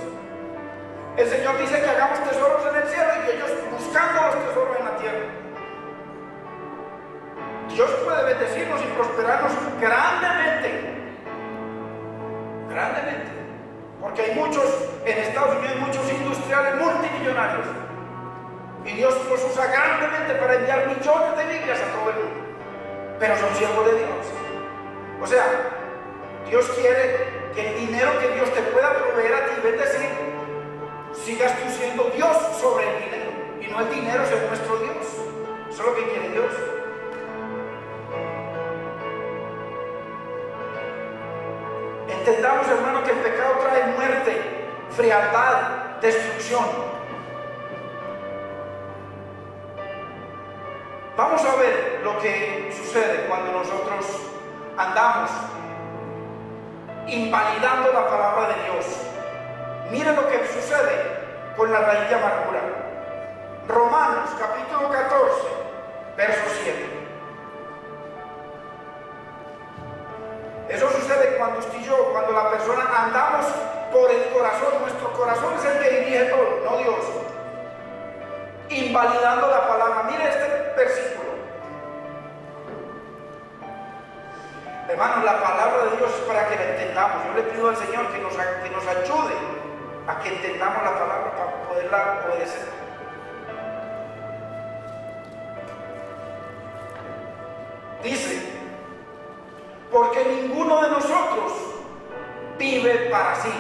El Señor dice que hagamos tesoros en el cielo y que ellos buscando los tesoros en la tierra. Dios puede bendecirnos y prosperarnos grandemente. Grandemente. Porque hay muchos, en Estados Unidos, muchos industriales multimillonarios. Y Dios los usa grandemente para enviar millones de Biblias a todo el mundo. Pero son siervos de Dios. O sea, Dios quiere que el dinero que Dios te pueda proveer a ti y bendecir, sigas tú siendo Dios sobre el dinero. Y no el dinero ser nuestro Dios. Eso es lo que quiere Dios. Entendamos, hermano, que el pecado trae muerte, frialdad, destrucción. Vamos a ver lo que sucede cuando nosotros andamos invalidando la palabra de Dios. Miren lo que sucede con la raíz de amargura. Romanos capítulo 14, verso 7. Eso sucede cuando usted y yo, cuando la persona andamos por el corazón. Nuestro corazón es el que dirige todo, no Dios. Invalidando la palabra. Mire este versículo. Hermanos, la palabra de Dios es para que la entendamos. Yo le pido al Señor que nos ayude a que entendamos la palabra para poderla obedecer. Dice: porque ninguno de nosotros vive para sí.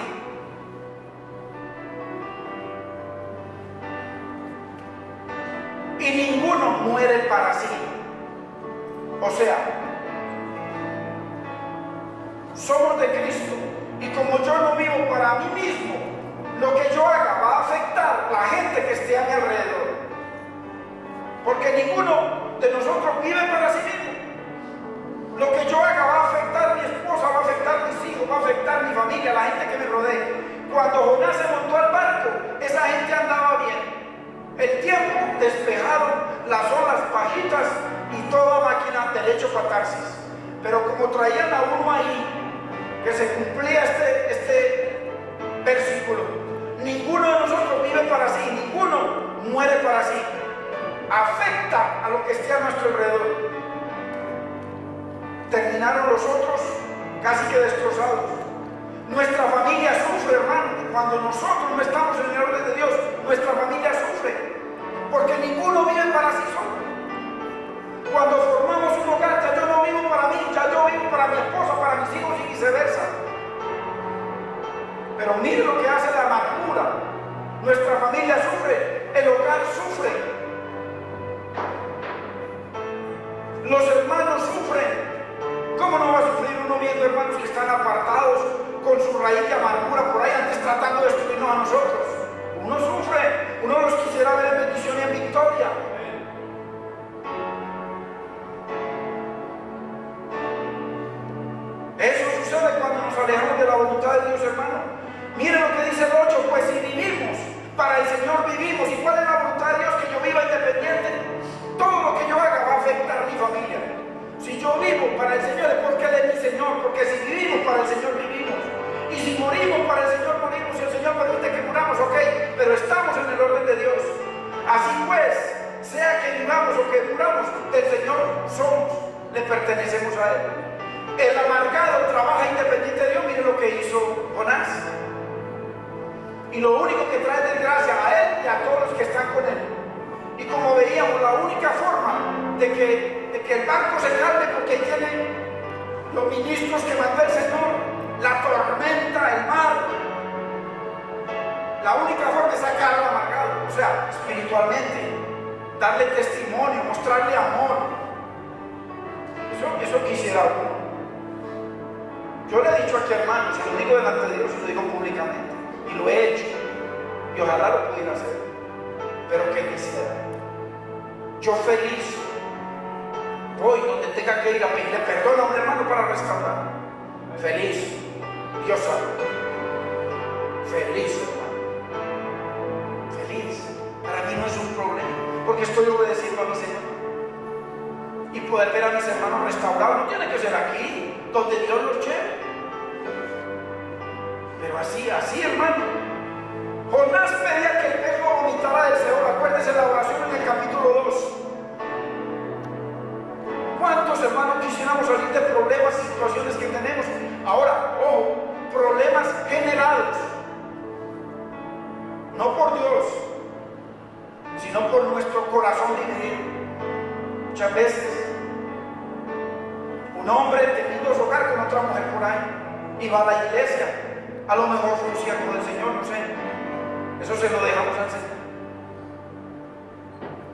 Y ninguno muere para sí. O sea, somos de Cristo. Y como yo no vivo para mí mismo, lo que yo haga va a afectar a la gente que esté a mi alrededor. Porque ninguno de nosotros vive para sí mismo. Lo que yo haga va a afectar a mi esposa, va a afectar a mis hijos, va a afectar a mi familia, a la gente que me rodea. Cuando Jonás se montó al barco, esa gente andaba bien. El tiempo despejaron, las olas bajitas y toda máquina derecho para Tarsis. Pero como traían a uno ahí, que se cumplía este versículo, ninguno de nosotros vive para sí, ninguno muere para sí. Afecta a lo que esté a nuestro alrededor. Terminaron los otros casi que destrozados. Nuestra familia sufre, hermano. Cuando nosotros no estamos en el orden de Dios, nuestra familia sufre. Porque ninguno vive para sí solo. Cuando formamos un hogar, ya yo no vivo para mí, ya yo vivo para mi esposa, para mis hijos y viceversa. Pero mire lo que hace la amargura. Nuestra familia sufre, el hogar sufre. Los hermanos sufren. ¿Cómo no va a sufrir uno viendo hermanos que están apartados con su raíz de amargura por ahí antes tratando de destruirnos a nosotros? Uno sufre, uno los quisiera ver en bendición y en victoria. hermano. Miren lo que dice el 8, pues si vivimos, para el Señor vivimos. ¿Y cuál es la voluntad de Dios? Que yo viva independiente. Todo lo que yo haga va a afectar a mi familia. Si yo vivo para el Señor es porque Él es mi Señor, porque si vivimos para el Señor vivimos. Y si morimos para el Señor morimos, si el Señor permite que muramos, ok, pero estamos en el orden de Dios. Así pues, sea que vivamos o que muramos, del Señor somos, le pertenecemos a Él. El amargado trabaja independiente de Dios. Mire lo que hizo Jonás. Y lo único que trae desgracia a él y a todos los que están con él. Y como veíamos, la única forma de que el barco se calme, porque tiene los ministros que mandó el Señor, la tormenta, el mar. La única forma es sacar al amargado, o sea, espiritualmente, darle testimonio, mostrarle amor. Eso quisiera uno. Yo le he dicho aquí, hermanos, y lo digo delante de Dios, y lo digo públicamente, y lo he hecho, y ojalá lo pudiera hacer, pero que quisiera. Yo feliz voy donde tenga que ir a pedirle perdón a un hermano para restaurar. Feliz, Dios sabe. Feliz, hermano. Feliz. Para mí no es un problema, porque estoy obedeciendo a mi Señor. Y poder ver a mis hermanos restaurados no tiene que ser aquí, donde Dios los lleve. Pero así, hermano. Jonás pedía que el pez lo vomitara del Seol. Acuérdense la oración en el capítulo 2. ¿Cuántos hermanos quisiéramos salir de problemas y situaciones que tenemos? Ahora, ojo, problemas generados. No por Dios, sino por nuestro corazón dividido. Muchas veces, un hombre teniendo su hogar con otra mujer por ahí y va a la iglesia, a lo mejor fue un siervo del Señor, no sé. Eso se lo dejamos al Señor.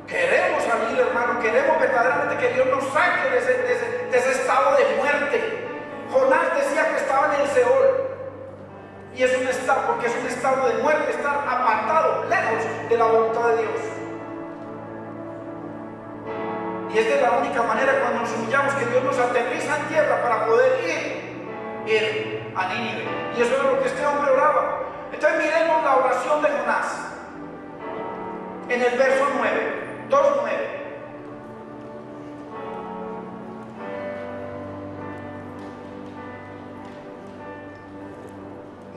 Queremos salir, hermano, queremos verdaderamente que Dios nos saque de ese estado de muerte. Jonás decía que estaba en el Seol. Y es un estado, porque es un estado de muerte, estar apartado, lejos de la voluntad de Dios. Y esta es la única manera cuando nos humillamos, que Dios nos aterriza en tierra para poder ir a Nínive. Y eso es lo que este hombre oraba. Entonces miremos la oración de Jonás en el verso 9, 2:9.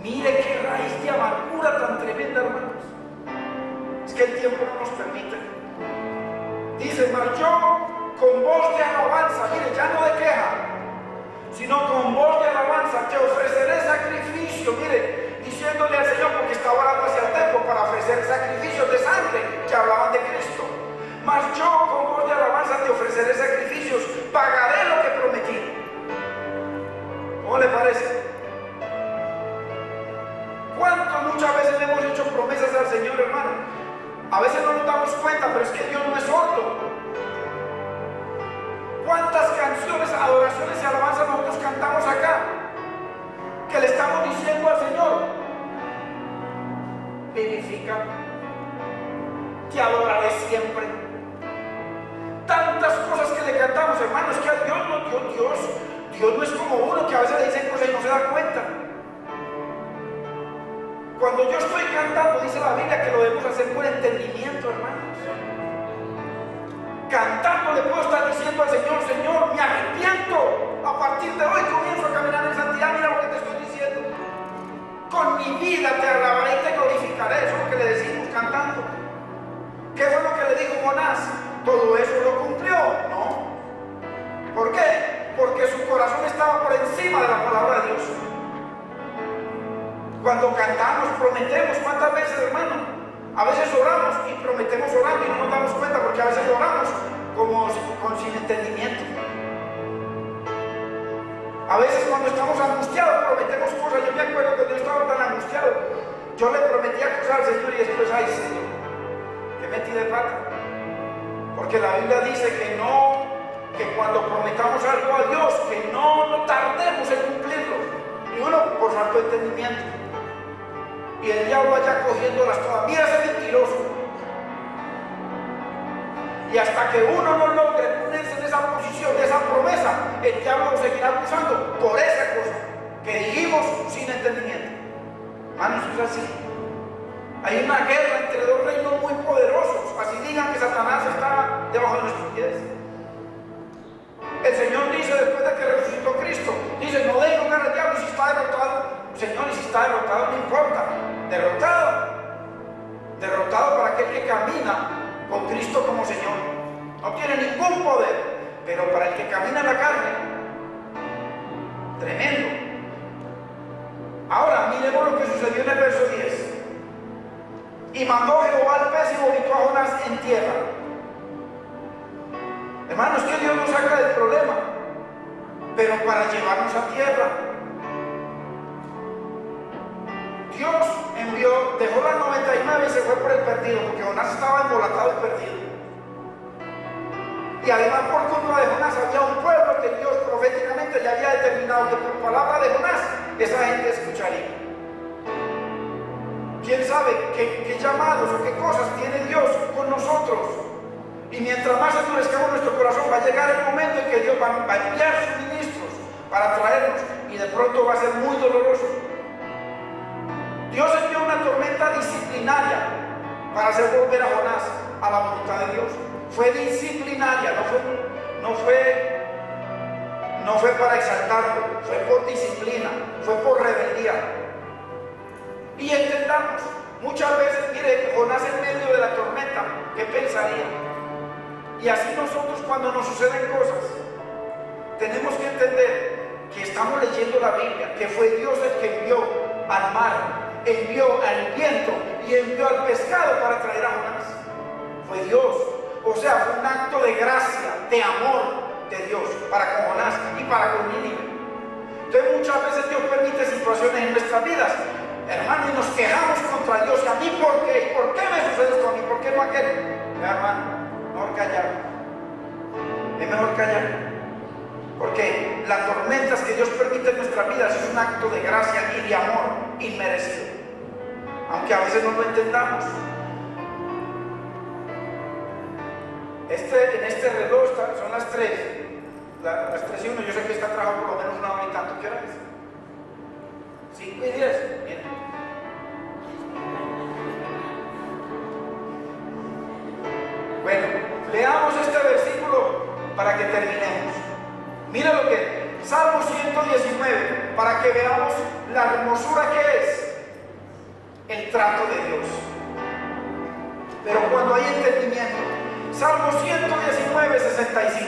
Mire qué raíz de amargura tan tremenda, hermanos. Es que el tiempo no nos permite. Dice, mas yo con voz de alabanza, mire, ya no de queja, sino con voz de alabanza te ofreceré sacrificio. Mire, diciéndole al Señor, porque estaba orando hacia el templo para ofrecer sacrificios de sangre que hablaban de Cristo. Mas yo con voz de alabanza te ofreceré sacrificios, pagaré lo que prometí. ¿Cómo le parece? ¿Cuántos muchas veces le hemos hecho promesas al Señor, hermano? A veces no nos damos cuenta, pero es que Dios no es sordo. ¿Cuántas canciones, adoraciones y alabanzas nosotros cantamos acá? Que le estamos diciendo al Señor: vivifícame, te adoraré siempre. Tantas cosas que le cantamos, hermanos, que a Dios no es como uno que a veces le dicen cosas y no se da cuenta. Cuando yo estoy cantando, dice la Biblia que lo debemos hacer con entendimiento, hermanos. Cantando le puedo estar diciendo al Señor: Señor, me arrepiento, a partir de hoy comienzo a caminar en santidad. Mira lo que te estoy diciendo. Con mi vida te alabaré y te glorificaré. Eso es lo que le decimos cantando. ¿Qué fue lo que le dijo Jonás? ¿Todo eso lo cumplió? No. ¿Por qué? Porque su corazón estaba por encima de la palabra de Dios. Cuando cantamos, prometemos. ¿Cuántas veces, hermano? A veces oramos y prometemos orando y no nos damos cuenta, porque a veces oramos como sin entendimiento. A veces cuando estamos angustiados prometemos cosas. Yo me acuerdo que yo estaba tan angustiado, yo le prometía cosas al Señor y después, ay Señor, que metí de pata. Porque la Biblia dice que cuando prometamos algo a Dios, que no tardemos en cumplirlo. Y uno por falta de entendimiento. Y el diablo allá cogiéndolas todas. Mira ese mentiroso. Y hasta que uno no logre ponerse en esa posición, de esa promesa, el diablo lo seguirá acusando por esa cosa que dijimos sin entendimiento. Hermanos, es así. Hay una guerra entre dos reinos muy poderosos. Así digan que Satanás está debajo de nuestros pies. El Señor dice, después de que resucitó Cristo, dice: no deis lugar al diablo. Si está derrotado, Señor, y si está derrotado, no importa. Derrotado para aquel que camina con Cristo como Señor. No tiene ningún poder. Pero para el que camina en la carne, tremendo. Ahora miremos lo que sucedió en el verso 10. Y mandó Jehová al pez y vomitó a Jonás en tierra. Hermanos, que Dios nos saca del problema, pero para llevarnos a tierra. Dios envió, dejó las 99 y se fue por el perdido, porque Jonás estaba embolatado y perdido. Y además, por culpa de Jonás, había un pueblo que Dios proféticamente ya había determinado que por palabra de Jonás esa gente escucharía. ¿Quién sabe qué llamados o qué cosas tiene Dios con nosotros? Y mientras más endurezcamos nuestro corazón, va a llegar el momento en que Dios va a enviar suministros para traernos, y de pronto va a ser muy doloroso. Dios envió una tormenta disciplinaria para hacer volver a Jonás a la voluntad de Dios. Fue disciplinaria, no fue para exaltarlo, fue por disciplina, fue por rebeldía. Y entendamos, muchas veces, mire, Jonás en medio de la tormenta, ¿qué pensaría? Y así nosotros, cuando nos suceden cosas, tenemos que entender que estamos leyendo la Biblia, que fue Dios el que envió al mar, envió al viento y envió al pescado para traer a Jonás. Fue Dios. O sea, fue un acto de gracia, de amor de Dios para con Jonás y para con Nínive. Entonces muchas veces Dios permite situaciones en nuestras vidas, hermano, y nos quejamos contra Dios. ¿Y a mí por qué? ¿Y por qué me sucede esto a mí? ¿Por qué no a aquel? Hermano, mejor callar. Es mejor callar. Porque las tormentas que Dios permite en nuestras vidas es un acto de gracia y de amor inmerecido, aunque a veces no lo entendamos. En este reloj son las 3 y 1. Yo sé que está trabajando por lo menos una hora y tanto. ¿Qué hora es? 5 y 10. Bien. Bueno, leamos este versículo para que terminemos. Mira lo que Salmo 119, para que veamos la hermosura que es el trato de Dios. Pero cuando hay entendimiento, Salmo 119, 65.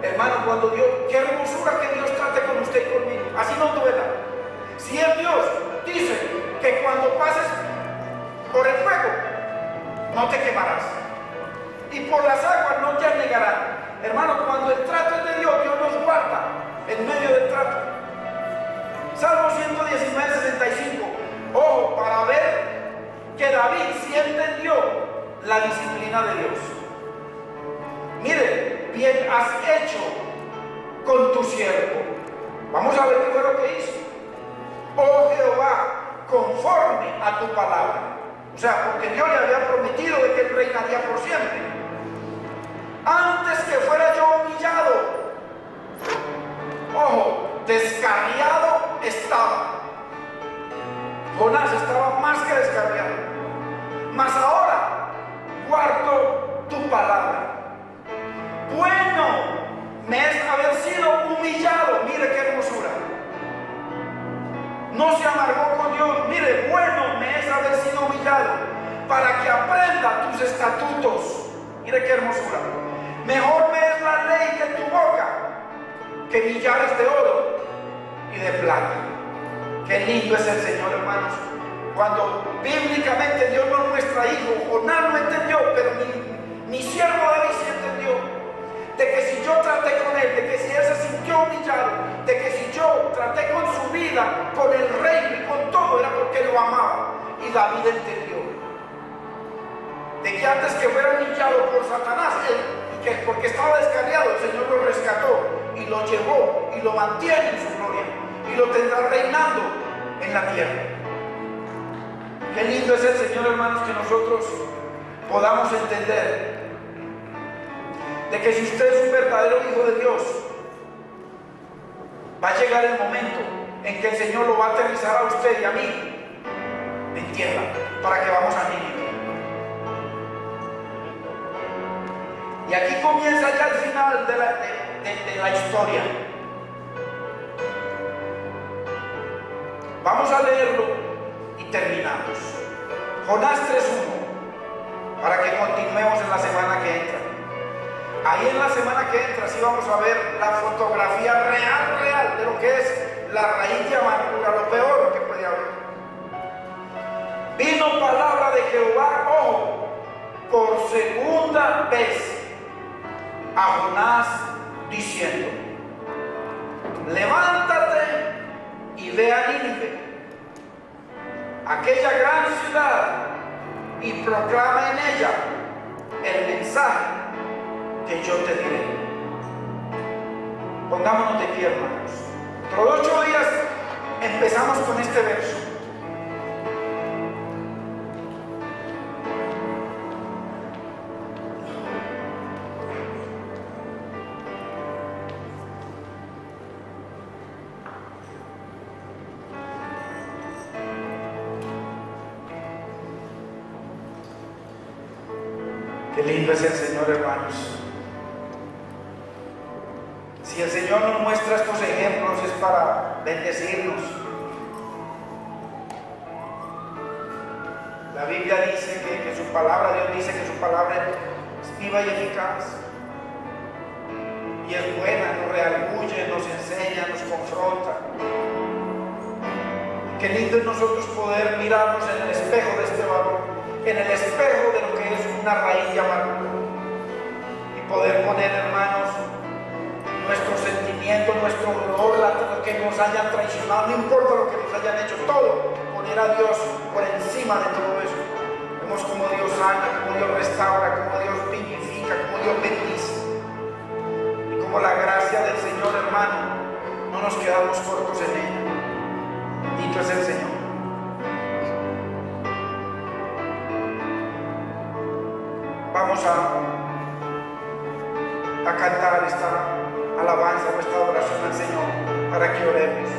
Hermano, cuando Dios, qué hermosura que Dios trate con usted y conmigo, así no duela. Si el Dios dice que cuando pases por el fuego no te quemarás, y por las aguas no te anegarán. Hermano, cuando el trato es de Dios, Dios nos guarda en medio del trato. Salmo 119, 65. Ojo, para ver que David sí entendió la disciplina de Dios. Mire, bien has hecho con tu siervo. Vamos a ver qué fue lo que hizo. Oh Jehová, conforme a tu palabra. O sea, porque Dios le había prometido de que él reinaría por siempre. Antes que fuera yo humillado, ojo, descarriado estaba. Jonás estaba más que descarriado. Mas ahora guardo tu palabra. Bueno me es haber sido humillado. Mire qué hermosura. No se amargó con Dios. Mire, bueno me es haber sido humillado, para que aprenda tus estatutos. Mire qué hermosura. Mejor me es la ley que tu boca, que millares de oro y de plata. Qué lindo es el Señor, hermanos. Cuando bíblicamente Dios nos muestra hijo, Jonás no entendió, pero mi siervo David sí entendió. De que si yo traté con él, de que si él se sintió humillado, de que si yo traté con su vida, con el reino y con todo, era porque lo amaba. Y David entendió. De que antes que fuera humillado por Satanás, que porque estaba descarriado, el Señor lo rescató y lo llevó y lo mantiene en su gloria y lo tendrá reinando en la tierra. Qué lindo es el Señor, hermanos, que nosotros podamos entender de que si usted es un verdadero hijo de Dios, va a llegar el momento en que el Señor lo va a aterrizar a usted y a mí en tierra, para que vamos a Nínive. Y aquí comienza ya el final de la historia. Vamos a leerlo y terminamos. Jonás 3:1, para que continuemos en la semana que entra. Ahí en la semana que entra sí vamos a ver la fotografía real de lo que es la raíz de amargura, lo peor que puede haber. Vino palabra de Jehová, ojo, por segunda vez a Jonás diciendo: levántate y ve a Nínive, aquella gran ciudad, y proclama en ella el mensaje que yo te diré. Pongámonos de pie, hermanos. Dentro de 8 días empezamos con este verso. Qué lindo es el Señor, hermanos. Si el Señor nos muestra estos ejemplos es para bendecirnos. La Biblia dice que su palabra, Dios dice que su palabra es viva y eficaz. Y es buena, nos redarguye, nos enseña, nos confronta. Qué lindo es nosotros poder mirarnos en el espejo de este varón, en el espejo de lo que es una raíz de amargura, y poder poner, hermanos, nuestros sentimientos, nuestro dolor, lo que nos hayan traicionado, no importa lo que nos hayan hecho, todo, poner a Dios por encima de todo eso. Vemos como Dios sana, como Dios restaura, como Dios vivifica, como Dios bendice, y como la gracia del Señor, hermano, no nos quedamos cortos en ella. Bendito es el Señor. Vamos a cantar esta alabanza, nuestra adoración al Señor, para que oremos.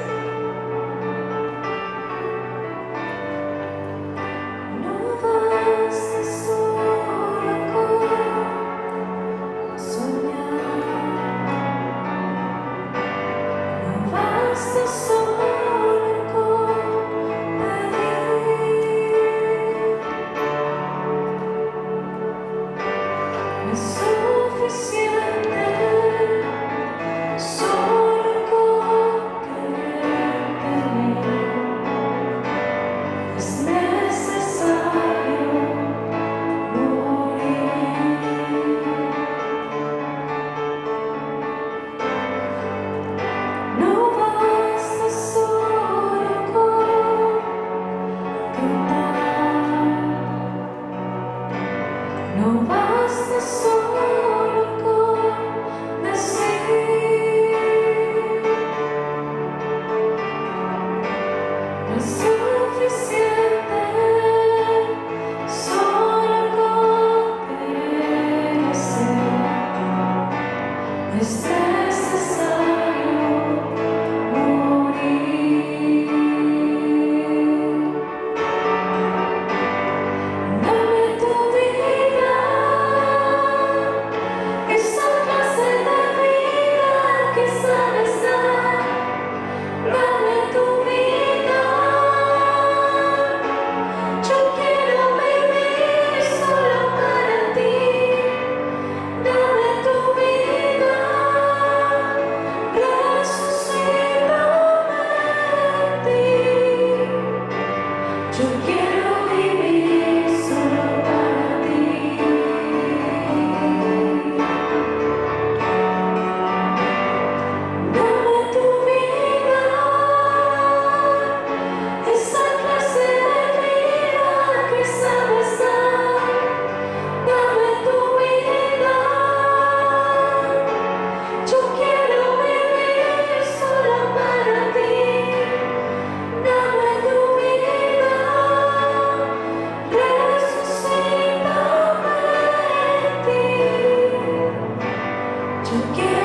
Together.